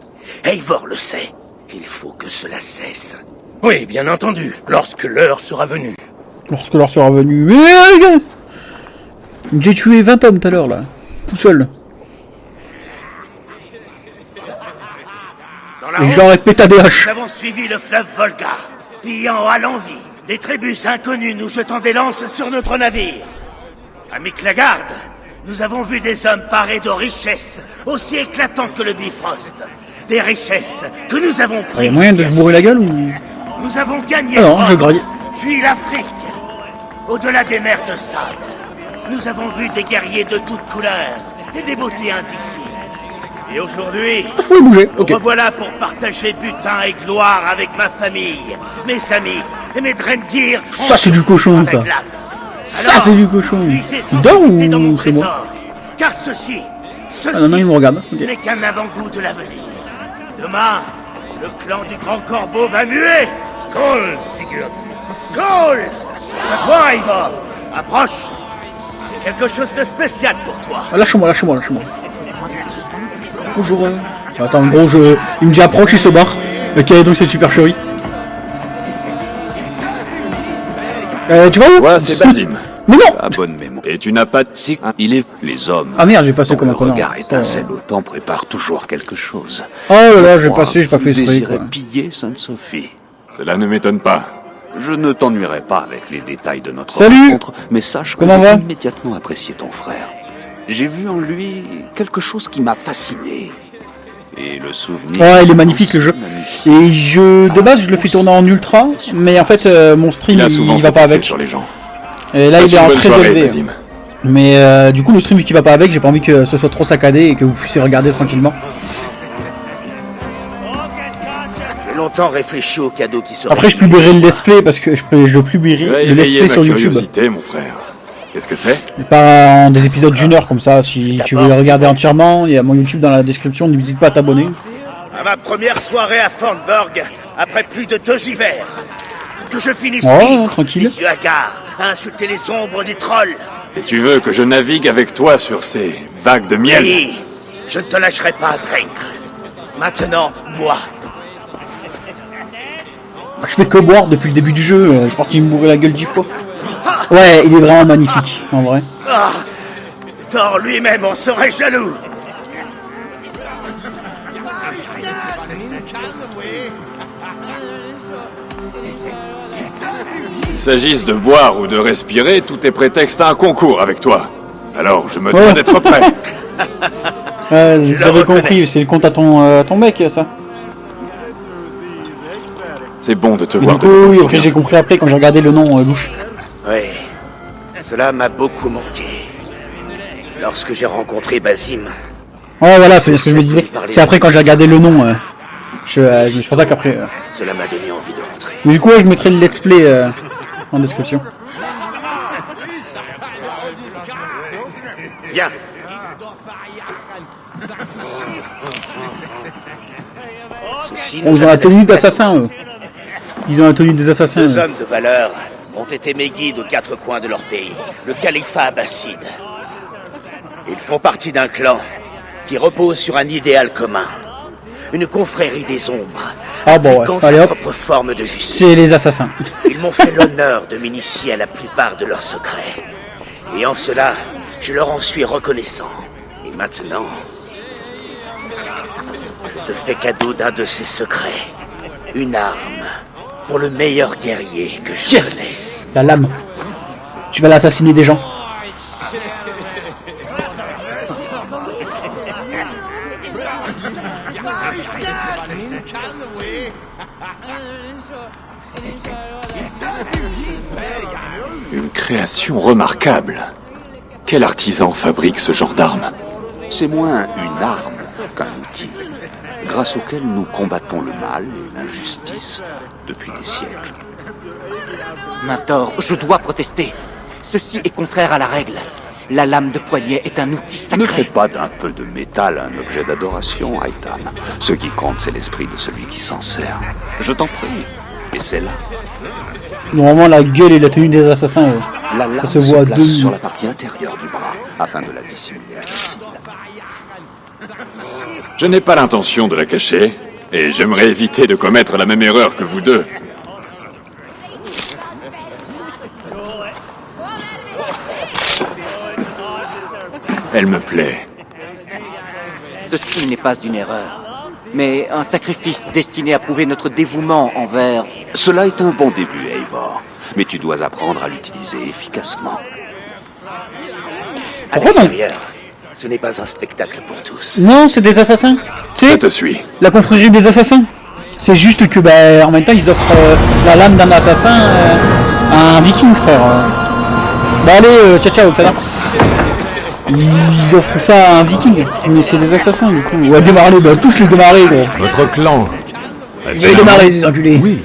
Eivor le sait. Il faut que cela cesse. Oui, bien entendu, lorsque l'heure sera venue. Lorsque l'heure sera venue. Mais les gars, j'ai tué 20 hommes tout à l'heure là. Tout seul. Et je leur ai pété des haches. Nous avons suivi le fleuve Volga, pillant à l'envi. Des tribus inconnues nous jetant des lances sur notre navire. À Miklagarde, nous avons vu des hommes parés de richesses aussi éclatantes que le Bifrost. Des richesses que nous avons prises. Il y a moyen de se bourrer la gueule ou... Nous avons gagné Alors, Rome, je graille. puis l'Afrique. Au-delà des mers de sable, nous avons vu des guerriers de toutes couleurs et des beautés indicibles. Et aujourd'hui, faut bouger. Ok. me revoilà pour partager butin et gloire avec ma famille, mes amis et mes Drengir. Ça c'est du cochon ça. Ça c'est du cochon. Il dort ou c'est moi? Car ceci Ah non, non, il me regarde. Ok. n'est qu'un avant-goût de l'avenir. Demain, le clan du Grand Corbeau va muer. Skål, Sigurd. Skål. À toi, Eivor. Approche. J'ai quelque chose de spécial pour toi. Ah, lâche-moi, lâche-moi, lâche-moi. Bonjour. Attends, en gros, il me dit approche, il se barre. Ok, donc cette supercherie. Tu vas où? Ouais, c'est Basim. Mais non! À bonne mémoire. Et tu n'as pas de... Si, il est... Les hommes... Ah merde, j'ai passé comme un le connard. regard étincelle autant prépare toujours quelque chose. Oh là là, j'ai crois passé, j'ai pas que fait tu exprès, désirais quoi. piller Sainte-Sophie. Cela ne m'étonne pas. Je ne t'ennuierai pas avec les détails de notre Salut. rencontre, mais sache que Comment va? j'ai immédiatement apprécié ton frère. J'ai vu en lui quelque chose qui m'a fasciné. Et le souvenir... Ouais, il est magnifique le jeu. Et de base, je le fais tourner en ultra, mais en fait, mon stream, il va pas avec. Sur les gens. Et là, il est en bonne très soirée, élevé. Basim. Mais du coup, le stream vu qu'il va pas avec, j'ai pas envie que ce soit trop saccadé et que vous puissiez regarder tranquillement. J'ai longtemps réfléchi au cadeau qui serait... Après, je publierai le let's play parce que je publierai Tu as le let's éveillé play ma sur YouTube. curiosité, mon frère. Qu'est-ce que c'est? Et pas en des épisodes d'une heure comme ça. Si tu veux le regarder entièrement, il y a mon YouTube dans la description. N'hésite pas à t'abonner. À ma première soirée à Thornburg, après plus de 2 hivers, que je finisse Oh, vivre, tranquille. les yeux hagards, à insulter les ombres des trolls. Et tu veux que je navigue avec toi sur ces vagues de miel? Oui, je ne te lâcherai pas, Drengr. Maintenant, bois. Je fais que boire depuis le début du jeu. Je suis parti me bourrer la gueule 10 fois. Ouais, il est vraiment magnifique, en vrai. Ah, Thor lui-même en serait jaloux. Qu'il s'agisse de boire ou de respirer, tout est prétexte à un concours avec toi. Alors, je me dois d'être prêt. J'avais compris, c'est le compte à ton mec, ça. C'est bon de te Et voir. du coup, oui, après j'ai compris après quand j'ai regardé le nom louche. Oui, cela m'a beaucoup manqué. Lorsque j'ai rencontré Basim, Ouais, voilà, c'est ce que je me disais. C'est après quand j'ai regardé le nom. C'est pour ça qu'après. cela m'a donné envie de rentrer. Mais du coup, ouais, je mettrai le let's play en description. Viens. Ceux-ci Ils ont la tenue d'assassin, eux. Ils ont la tenue des assassins. Deux hommes de valeur ont été mes guides aux 4 coins de leur pays, le califat abbasside. Ils font partie d'un clan qui repose sur un idéal commun. Une confrérie des ombres, Ah bon, appliquant ouais. Allez sa hop. propre forme de justice. C'est les assassins. Ils m'ont fait l'honneur de m'initier à la plupart de leurs secrets. Et en cela, je leur en suis reconnaissant. Et maintenant, je te fais cadeau d'un de ces secrets. Une arme pour le meilleur guerrier que je connaisse. La lame. Tu vas l'assassiner des gens. Une création remarquable. Quel artisan fabrique ce genre d'arme? C'est moins une arme qu'un outil, grâce auquel nous combattons le mal et l'injustice depuis des siècles. Mentor, je dois protester. Ceci est contraire à la règle. La lame de poignet est un outil sacré. Ne fais pas d'un peu de métal un objet d'adoration, Aitam. Ce qui compte, c'est l'esprit de celui qui s'en sert. Je t'en prie, et c'est là. Normalement, la gueule et la tenue des assassins, La lame ça se voit à place deux. sur la partie intérieure du bras, afin de la dissimuler à la cible. Je n'ai pas l'intention de la cacher, et j'aimerais éviter de commettre la même erreur que vous deux. Elle me plaît. Ceci n'est pas une erreur. mais un sacrifice destiné à prouver notre dévouement envers... Cela est un bon début, Eivor. Mais tu dois apprendre à l'utiliser efficacement. À l'extérieur, ce n'est pas un spectacle pour tous. Non, c'est des assassins. Tu sais, Je te suis. la confrérie des assassins. C'est juste que, bah, en même temps, ils offrent la lame d'un assassin à un viking, frère. Bah allez, ciao ciao, ça va. Ils offrent ça à un viking, mais c'est des assassins du coup. Ouais, démarrer, bah tous les démarrer, gros. Votre clan. Ils veulent démarrer, ces enculés. Oui,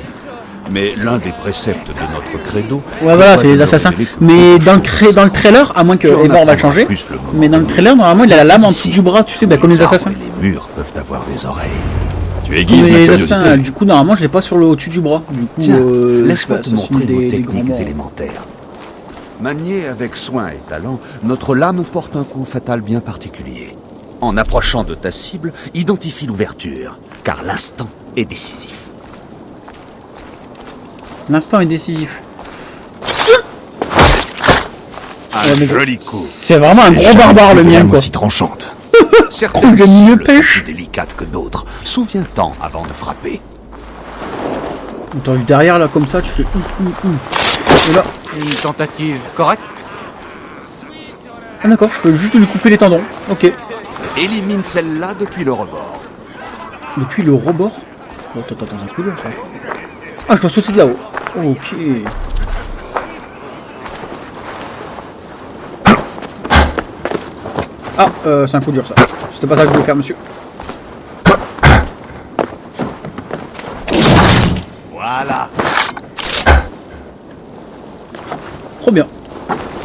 mais l'un des préceptes de notre credo... Ouais, voilà, c'est les assassins. Mais dans le trailer, à moins que Eivor va le changer, mais dans le trailer, normalement, il a la lame en dessous du bras, tu sais, bah, comme les assassins. Les murs peuvent avoir des oreilles. Tu Comme les assassins, du coup, normalement, je l'ai pas sur le au-dessus du bras. Du coup, tiens, laisse-moi te ça montrer suit nos des techniques grands élémentaires. Manié avec soin et talent, notre lame porte un coup fatal bien particulier. En approchant de ta cible, identifie l'ouverture, car l'instant est décisif. L'instant est décisif. Un joli coup. C'est vraiment un gros barbare, le mien, quoi. Aussi tranchante. Certaines le milieu cibles pêche. sont plus délicates que d'autres. Souviens-t'en avant de frapper. T'as vu derrière, là, comme ça, tu fais Et là. Une tentative correcte? Ah d'accord, je peux juste lui couper les tendons. Ok. Élimine celle-là depuis le rebord. Depuis le rebord. Oh, attends, c'est un coup dur, ça. Ah, je dois sauter de là-haut. Ok. Ah, c'est un coup dur, ça. C'était pas ça que je voulais faire, monsieur. Voilà. Trop bien.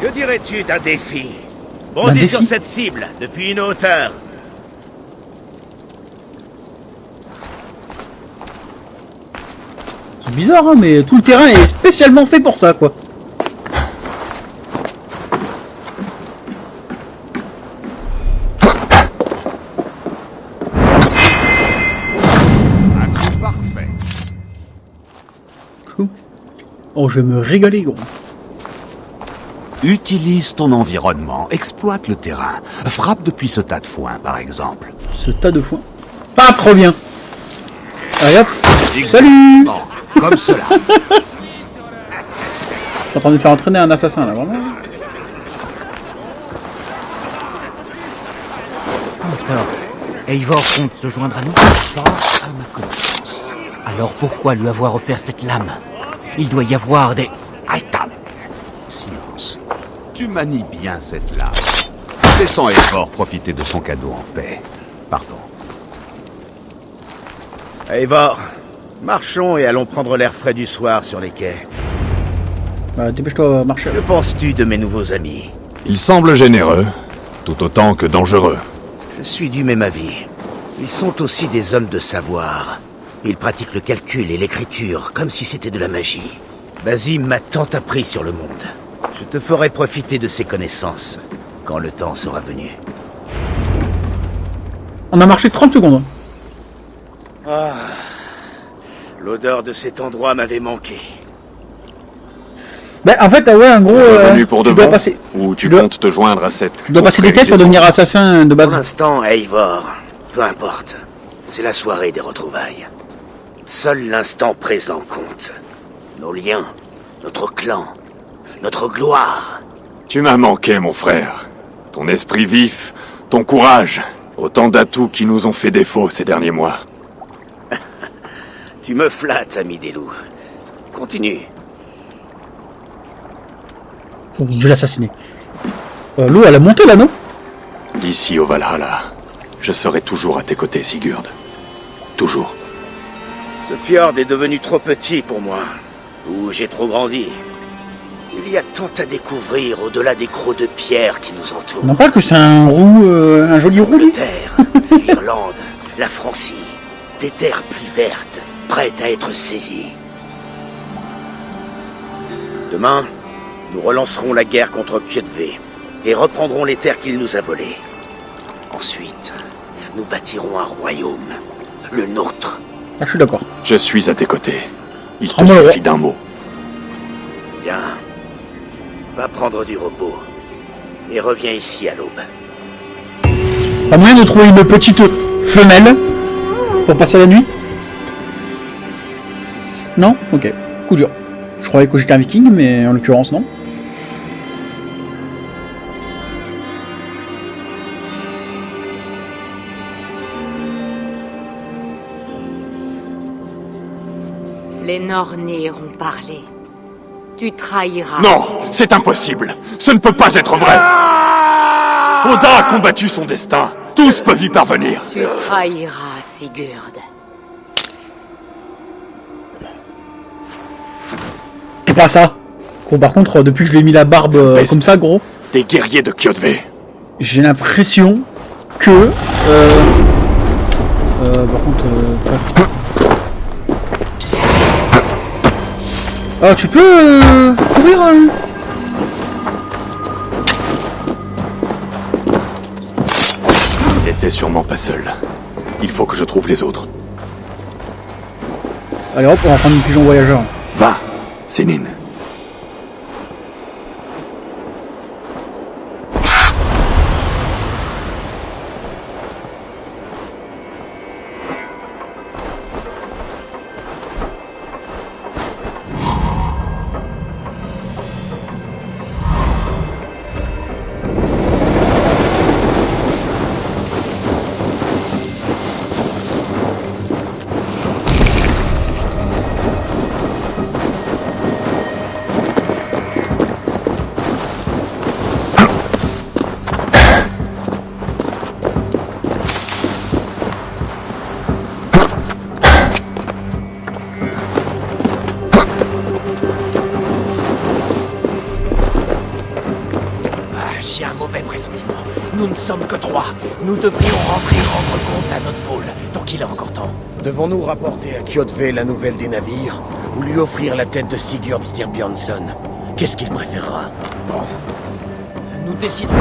Que dirais-tu d'un défi? D'un Bondis défi sur cette cible, depuis une hauteur. C'est bizarre, hein, mais tout le terrain est spécialement fait pour ça, quoi. Un coup parfait. Cool. Oh, je vais me régaler, gros. Utilise ton environnement, exploite le terrain. Frappe depuis ce tas de foin, par exemple. Ce tas de foin. Ah, trop bien. Allez hop. Salut. Exactement, comme cela. Je suis en train de faire entraîner un assassin, là, vraiment. D'accord. Eivor compte se joindre à nous? Pas à ma connaissance. Alors pourquoi lui avoir offert cette lame? Il doit y avoir des... Aitam. Silence. Tu manies bien cette lame. Laissons Eivor profiter de son cadeau en paix. Pardon. Eivor, marchons et allons prendre l'air frais du soir sur les quais. Bah, dépêche-toi, marcher. Que penses-tu de mes nouveaux amis? Ils semblent généreux, tout autant que dangereux. Je suis du même avis. Ils sont aussi des hommes de savoir. Ils pratiquent le calcul et l'écriture comme si c'était de la magie. Basim m'a tant appris sur le monde. Je te ferai profiter de ses connaissances quand le temps sera venu. On a marché 30 secondes. Ah, l'odeur de cet endroit m'avait manqué. Bah, en fait, ouais, en gros, Revenu pour de tu dois bon, passer. ou tu comptes te joindre à cette... Tu dois passer des tests pour devenir assassin de base. Pour l'instant, Eivor, peu importe. C'est la soirée des retrouvailles. Seul l'instant présent compte. Nos liens, notre clan, notre gloire. Tu m'as manqué, mon frère. Ton esprit vif, ton courage, autant d'atouts qui nous ont fait défaut ces derniers mois. Tu me flattes, ami des loups. Continue. Je vais l'assassiner. L'eau, elle a monté là, non? D'ici au Valhalla, je serai toujours à tes côtés, Sigurd. Toujours. Ce fjord est devenu trop petit pour moi. Ou j'ai trop grandi. Il y a tant à découvrir au-delà des crocs de pierre qui nous entourent. On en parle que c'est un roux, un joli roux, lui. Terre, l'Irlande, la Francie. Des terres plus vertes, prêtes à être saisies. Demain, nous relancerons la guerre contre Kjötve et reprendrons les terres qu'il nous a volées. Ensuite, nous bâtirons un royaume, le nôtre. Ah, je suis d'accord. Je suis à tes côtés. Il te Oh, suffit d'un mot. Bien. Va prendre du repos. Et reviens ici à l'aube. Pas moyen de trouver une petite femelle Pour passer la nuit? Non? Ok. Coup dur. Je croyais que j'étais un viking, mais en l'occurrence, non. Les Nornir ont parlé. Tu trahiras. Non, c'est impossible. Ce ne peut pas être vrai. Oda a combattu son destin. Tous peuvent y parvenir. Tu trahiras Sigurd. C'est pas ça. Gros, par contre, depuis que je lui ai mis la barbe comme ça, gros. Des guerriers de Kjotve. J'ai l'impression que... par contre... Ah, tu peux courir Il était sûrement pas seul. Il faut que je trouve les autres. Allez hop, on va prendre une pigeon voyageur. Va, Sénine. J'ai un mauvais pressentiment. Nous ne sommes que 3. Nous devrions rentrer et rendre compte à notre vol, tant qu'il est encore temps. Devons-nous rapporter à Kjotve la nouvelle des navires, ou lui offrir la tête de Sigurd Styrbjörnsson? Qu'est-ce qu'il préférera? Nous déciderons.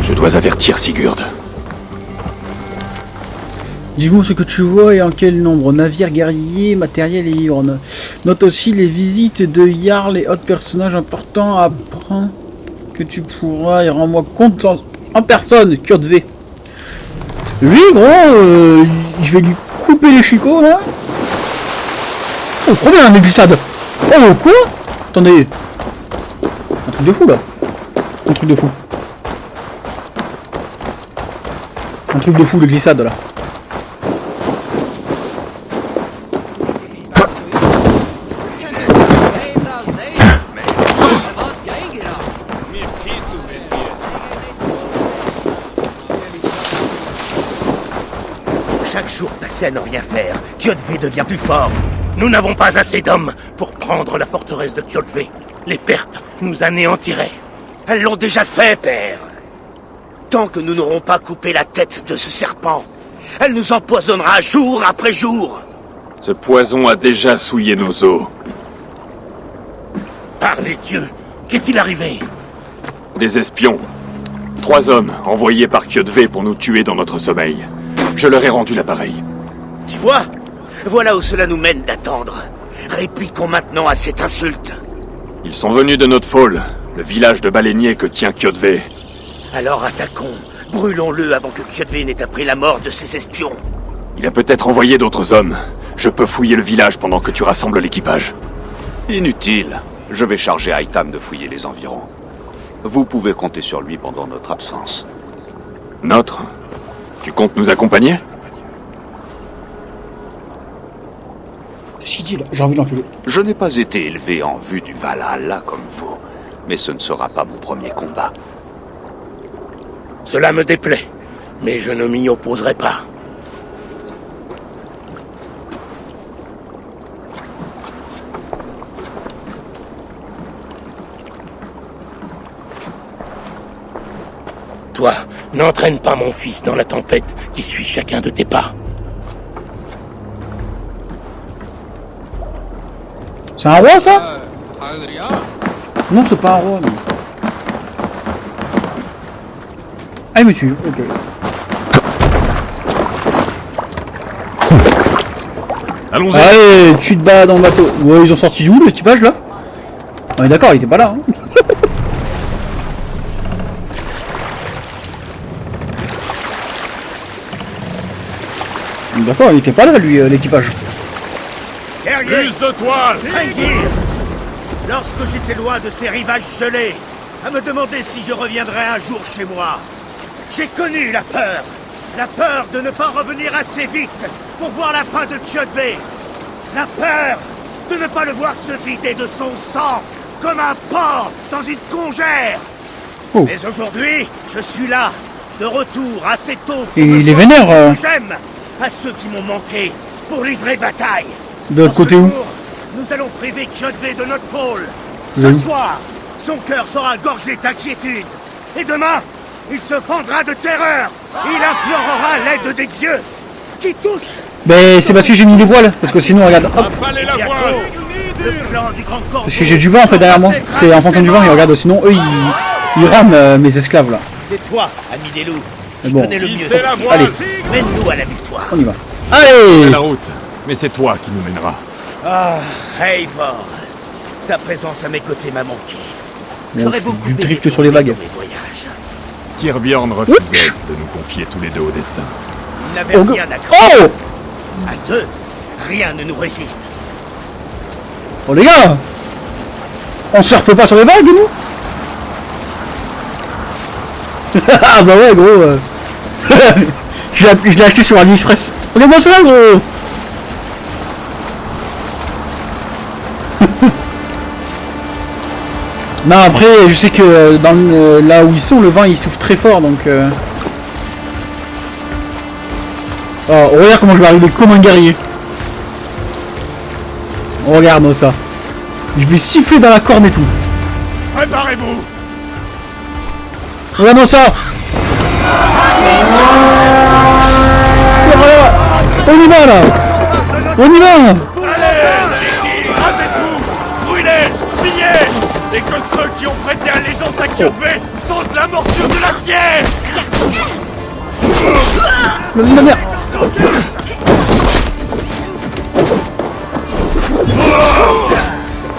Je dois avertir Sigurd. Dis-moi ce que tu vois et en quel nombre. Navires, guerriers, matériel et urnes. Note aussi les visites de Jarl et autres personnages importants. Apprends que tu pourras et rends-moi compte en personne, Kjotve. Lui, gros, je vais lui couper les chicots, là. Oh, trop bien, les glissades. Oh, quoi? Attendez. Un truc de fou, là. Un truc de fou. Un truc de fou, les glissades, là. Chaque jour passé à ne rien faire, Kjotve devient plus fort. Nous n'avons pas assez d'hommes pour prendre la forteresse de Kjotve. Les pertes nous anéantiraient. Elles l'ont déjà fait, père. Tant que nous n'aurons pas coupé la tête de ce serpent, elle nous empoisonnera jour après jour. Ce poison a déjà souillé nos os. Par les dieux, qu'est-il arrivé? Des espions. 3 hommes envoyés par Kjotve pour nous tuer dans notre sommeil. Je leur ai rendu l'appareil. Tu vois? Voilà où cela nous mène d'attendre. Répliquons maintenant à cette insulte. Ils sont venus de notre Fall, le village de baleiniers que tient Kjotve. Alors attaquons. Brûlons-le avant que Kjotve n'ait appris la mort de ses espions. Il a peut-être envoyé d'autres hommes. Je peux fouiller le village pendant que tu rassembles l'équipage. Inutile. Je vais charger Aitam de fouiller les environs. Vous pouvez compter sur lui pendant notre absence. Notre? Tu comptes nous accompagner? Qu'est-ce qu'il dit là? J'ai envie de l'enculer. Je n'ai pas été élevé en vue du Valhalla comme vous, mais ce ne sera pas mon premier combat. Cela me déplaît, mais je ne m'y opposerai pas. Toi, n'entraîne pas mon fils dans la tempête qui suit chacun de tes pas. C'est un roi, ça? Non, c'est pas un roi, non. Ah, il me tue, ok. Allons-y. Allez, tu te bats dans le bateau. Ouais, ils ont sorti d'où l'équipage là? On est d'accord, il était pas là. Hein. D'accord, il était pas là lui, l'équipage. Plus de toile! Lorsque j'étais loin de ces rivages gelés, à me demander si je reviendrais un jour chez moi, j'ai connu la peur. La peur de ne pas revenir assez vite pour voir la fin de Kjotve. La peur de ne pas le voir se vider de son sang comme un porc dans une congère. Oh. Mais aujourd'hui, je suis là, de retour assez tôt pour Et me il est joindre vénère, à ceux que j'aime, à ceux qui m'ont manqué, pour livrer bataille. De l'autre côté où? Nous allons priver Kjotve de notre fall. Où? Ce soir, son cœur sera gorgé d'inquiétude. Et demain, il se fendra de terreur. Il implorera l'aide des dieux. Qui touche? Ben c'est parce que j'ai mis des voiles, parce que sinon regarde, hop. Le plan du grand corps. Parce que j'ai du vent en fait derrière moi. C'est en fonction du vent, et regarde, sinon eux ils rament mes esclaves là. C'est toi, ami des loups, Mais qui bon. connais le mieux. Allez, Mène-nous à la victoire. on y va. Allez! La route, mais c'est toi qui nous mèneras. Ah, Eivor, ta présence à mes côtés m'a manqué. Bon, J'aurais je beaucoup du aimé drift te sur les retrouver vagues. dans mes voyages. Styrbjorn refusait de nous confier tous les deux au destin. Il n'avait Oh, rien à craindre. oh! À deux, rien ne nous résiste. Oh les gars! On surfe pas sur les vagues nous? Ah bah ouais gros je l'ai acheté sur AliExpress. Regarde-moi ça gros. Non après je sais que dans là où ils sont le vent il souffle très fort donc Oh, regarde comment je vais arriver comme un guerrier. Regarde-moi ça. Je vais siffler dans la corne et tout. Préparez-vous. Regarde-moi ça. On y va là. On y va. Rasez tout. Brûlez. Pillez. Et que ceux qui ont prêté allégeance à Kjotve sentent la morsure de la pierre. La merde.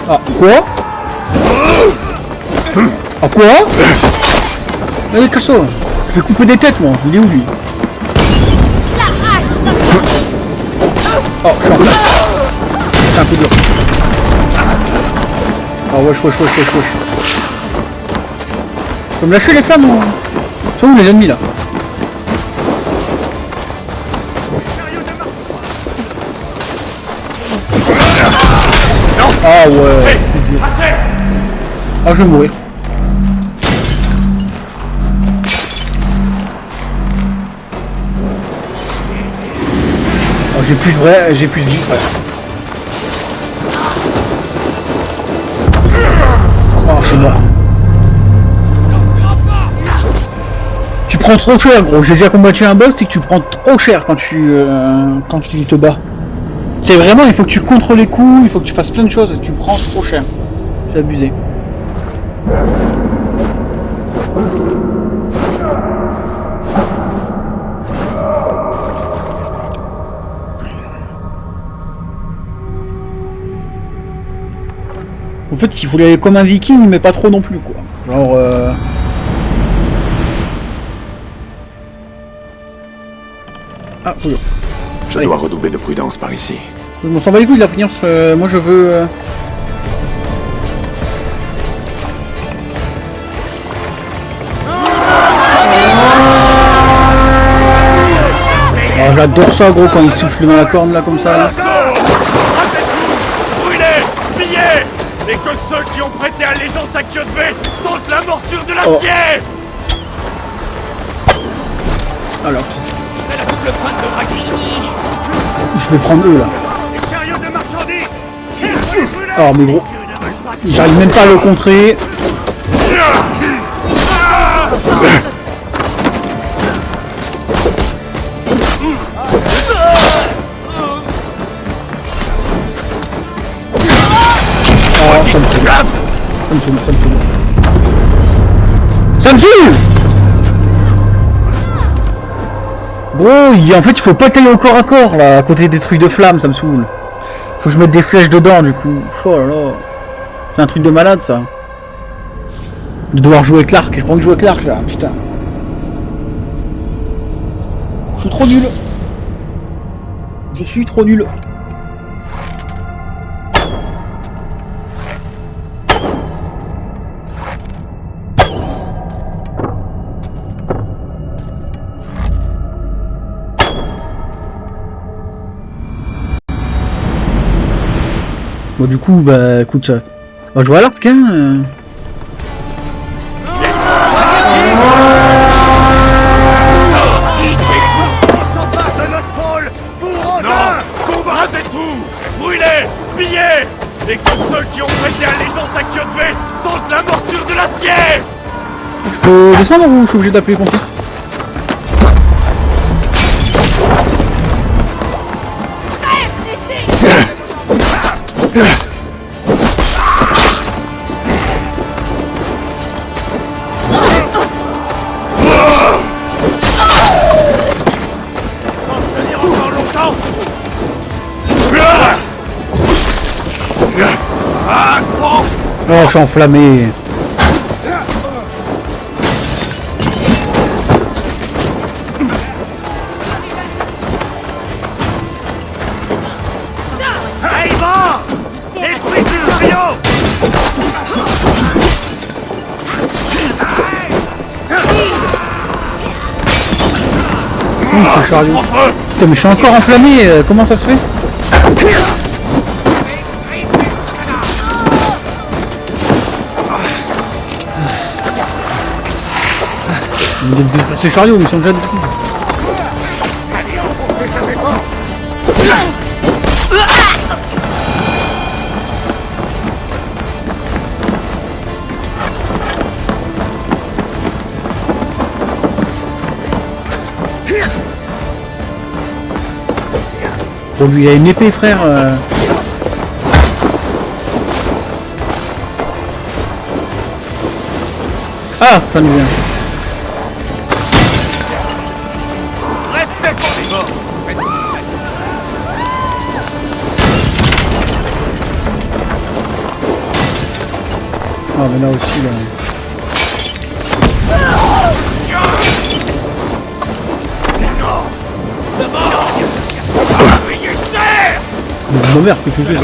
Ah, quoi? Ah, quoi? Allez, Carso, je vais couper des têtes, moi. Il est où, lui? Oh, je suis en flamme. C'est un peu dur. Ah, wesh. Je peux me lâcher les flammes ou... Sont où les ennemis, là? Ah ouais, ah je vais mourir. Oh, j'ai plus de vie. Ouais. Oh je suis mort. Tu prends trop cher gros, j'ai déjà combattu un boss et que tu prends trop cher quand tu te bats. C'est vraiment, il faut que tu contrôles les coups, il faut que tu fasses plein de choses et tu prends trop cher. C'est abusé. En fait, il voulait aller comme un viking, mais pas trop non plus, quoi. Genre... Ah, bonjour. Je dois redoubler de prudence par ici. On s'en va les couilles de la prudence, moi je veux... Oh, j'adore ça gros quand il souffle dans la corne là comme ça. Là. Brûlez, pillez, et que ceux qui ont prêté allégeance à Kjotve sentent la morsure de la pierre. Alors, C'est la double fin de Ragini. je vais prendre eux là. Les chariots de marchandises. Oh mais gros, j'arrive même pas à le contrer. Oh, ça me saoule. Ça me saoule. Gros, en fait il faut pas tailler au corps à corps là, à côté des trucs de flammes, ça me saoule. Faut que je mette des flèches dedans du coup. Oh là là. C'est un truc de malade ça. De devoir jouer avec l'arc. J'ai pas envie de jouer avec l'arc là, putain. Je suis trop nul. Je suis trop nul. Bon du coup, bah écoute, on va jouer à l'arc hein. Rasez tout! Brûlez! Pillez! Et que ceux qui ont prêté allégeance à Kyoto sentent la morsure de l'acier! Je peux descendre ou je suis obligé d'appuyer contre? Oh, je suis enflammé. Allez, va! Détruis ce chariot! Ce chariot. Putain, mais je suis encore enflammé, comment ça se fait? Ces chariots, ils sont déjà détruits. Bon, lui, il a une épée, frère. Ah, j'en ai vu un. Ah mais là aussi là. Mais merde, qu'est-ce que c'est ça?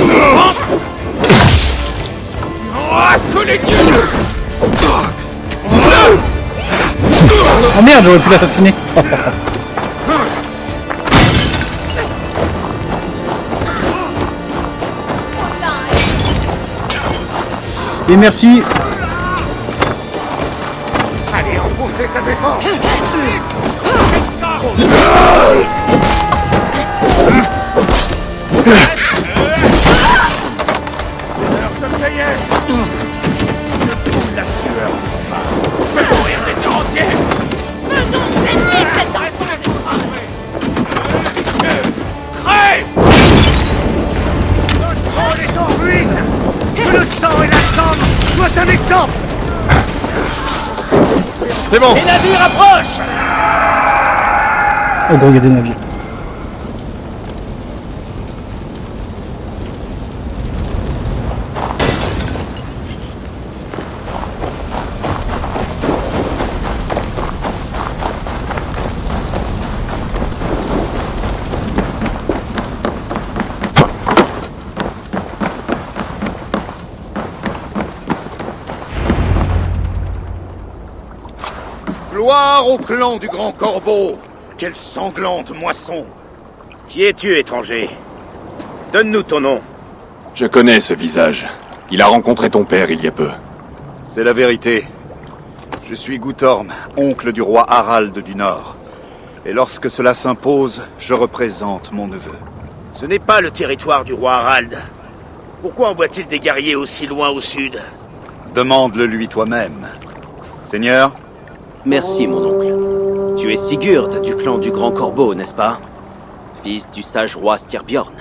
Oh merde, j'aurais pu l'assassiner. Et merci. Allez, enfoncez sa défense! C'est l'heure de payer! Je trouve la sueur du combat! Je peux mourir des heures entières! Faisons saigner cette enfant de crève! Notre rôle est en ruine! Que le sang et la cendre soient un exemple! C'est bon! Les navires approchent! Oh gros, il y a des navires. Gloire au clan du Grand Corbeau! Quelle sanglante moisson! Qui es-tu, étranger? Donne-nous ton nom. Je connais ce visage. Il a rencontré ton père il y a peu. C'est la vérité. Je suis Guthorm, oncle du roi Harald du Nord. Et lorsque cela s'impose, je représente mon neveu. Ce n'est pas le territoire du roi Harald. Pourquoi envoie-t-il des guerriers aussi loin au sud? Demande-le lui toi-même. Seigneur? Merci, mon oncle. Tu es Sigurd du clan du Grand Corbeau, n'est-ce pas? Fils du sage roi Styrbjorn.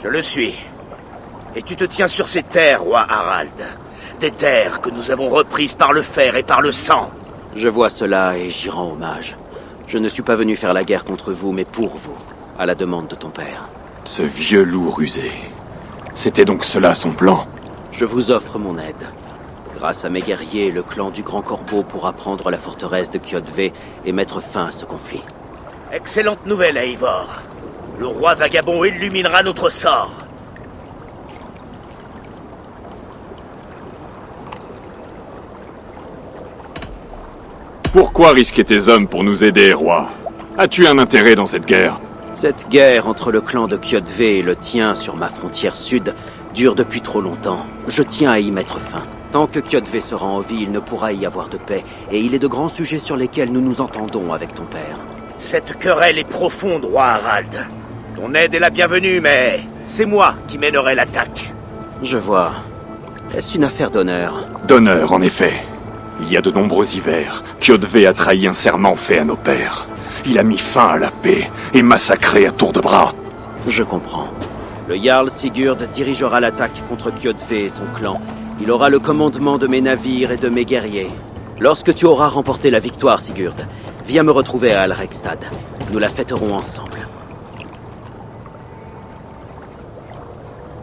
Je le suis. Et tu te tiens sur ces terres, roi Harald. Des terres que nous avons reprises par le fer et par le sang. Je vois cela et j'y rends hommage. Je ne suis pas venu faire la guerre contre vous, mais pour vous, à la demande de ton père. Ce vieux loup rusé. C'était donc cela son plan. Je vous offre mon aide. Grâce à mes guerriers, le clan du Grand Corbeau pourra prendre la forteresse de Kjotve et mettre fin à ce conflit. Excellente nouvelle, Eivor. Le roi vagabond illuminera notre sort. Pourquoi risquer tes hommes pour nous aider, roi? As-tu un intérêt dans cette guerre? Cette guerre entre le clan de Kjotve et le tien sur ma frontière sud dure depuis trop longtemps. Je tiens à y mettre fin. Tant que Kjotve sera en vie, il ne pourra y avoir de paix, et il est de grands sujets sur lesquels nous nous entendons avec ton père. Cette querelle est profonde, roi Harald. Ton aide est la bienvenue, mais c'est moi qui mènerai l'attaque. Je vois. Est-ce une affaire d'honneur? D'honneur, en effet. Il y a de nombreux hivers, Kjotve a trahi un serment fait à nos pères. Il a mis fin à la paix et massacré à tour de bras. Je comprends. Le Jarl Sigurd dirigera l'attaque contre Kjotve et son clan. Il aura le commandement de mes navires et de mes guerriers. Lorsque tu auras remporté la victoire, Sigurd, viens me retrouver à Alrekstad. Nous la fêterons ensemble.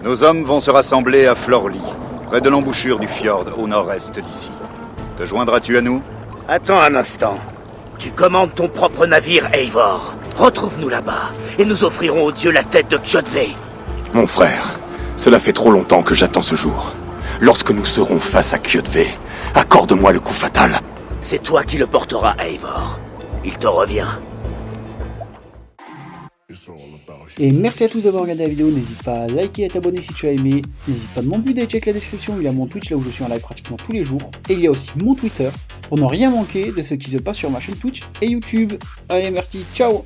Nos hommes vont se rassembler à Florli, près de l'embouchure du fjord, au nord-est d'ici. Te joindras-tu à nous? Attends un instant. Tu commandes ton propre navire, Eivor. Retrouve-nous là-bas, et nous offrirons au dieu la tête de Kjotve. Mon frère, cela fait trop longtemps que j'attends ce jour. Lorsque nous serons face à Kjotve, accorde-moi le coup fatal. C'est toi qui le porteras, Eivor. Il te revient. Et merci à tous d'avoir regardé la vidéo, n'hésite pas à liker et à t'abonner si tu as aimé. N'hésite pas non plus d'aller checker la description, il y a mon Twitch là où je suis en live pratiquement tous les jours. Et il y a aussi mon Twitter pour ne rien manquer de ce qui se passe sur ma chaîne Twitch et YouTube. Allez, merci, ciao.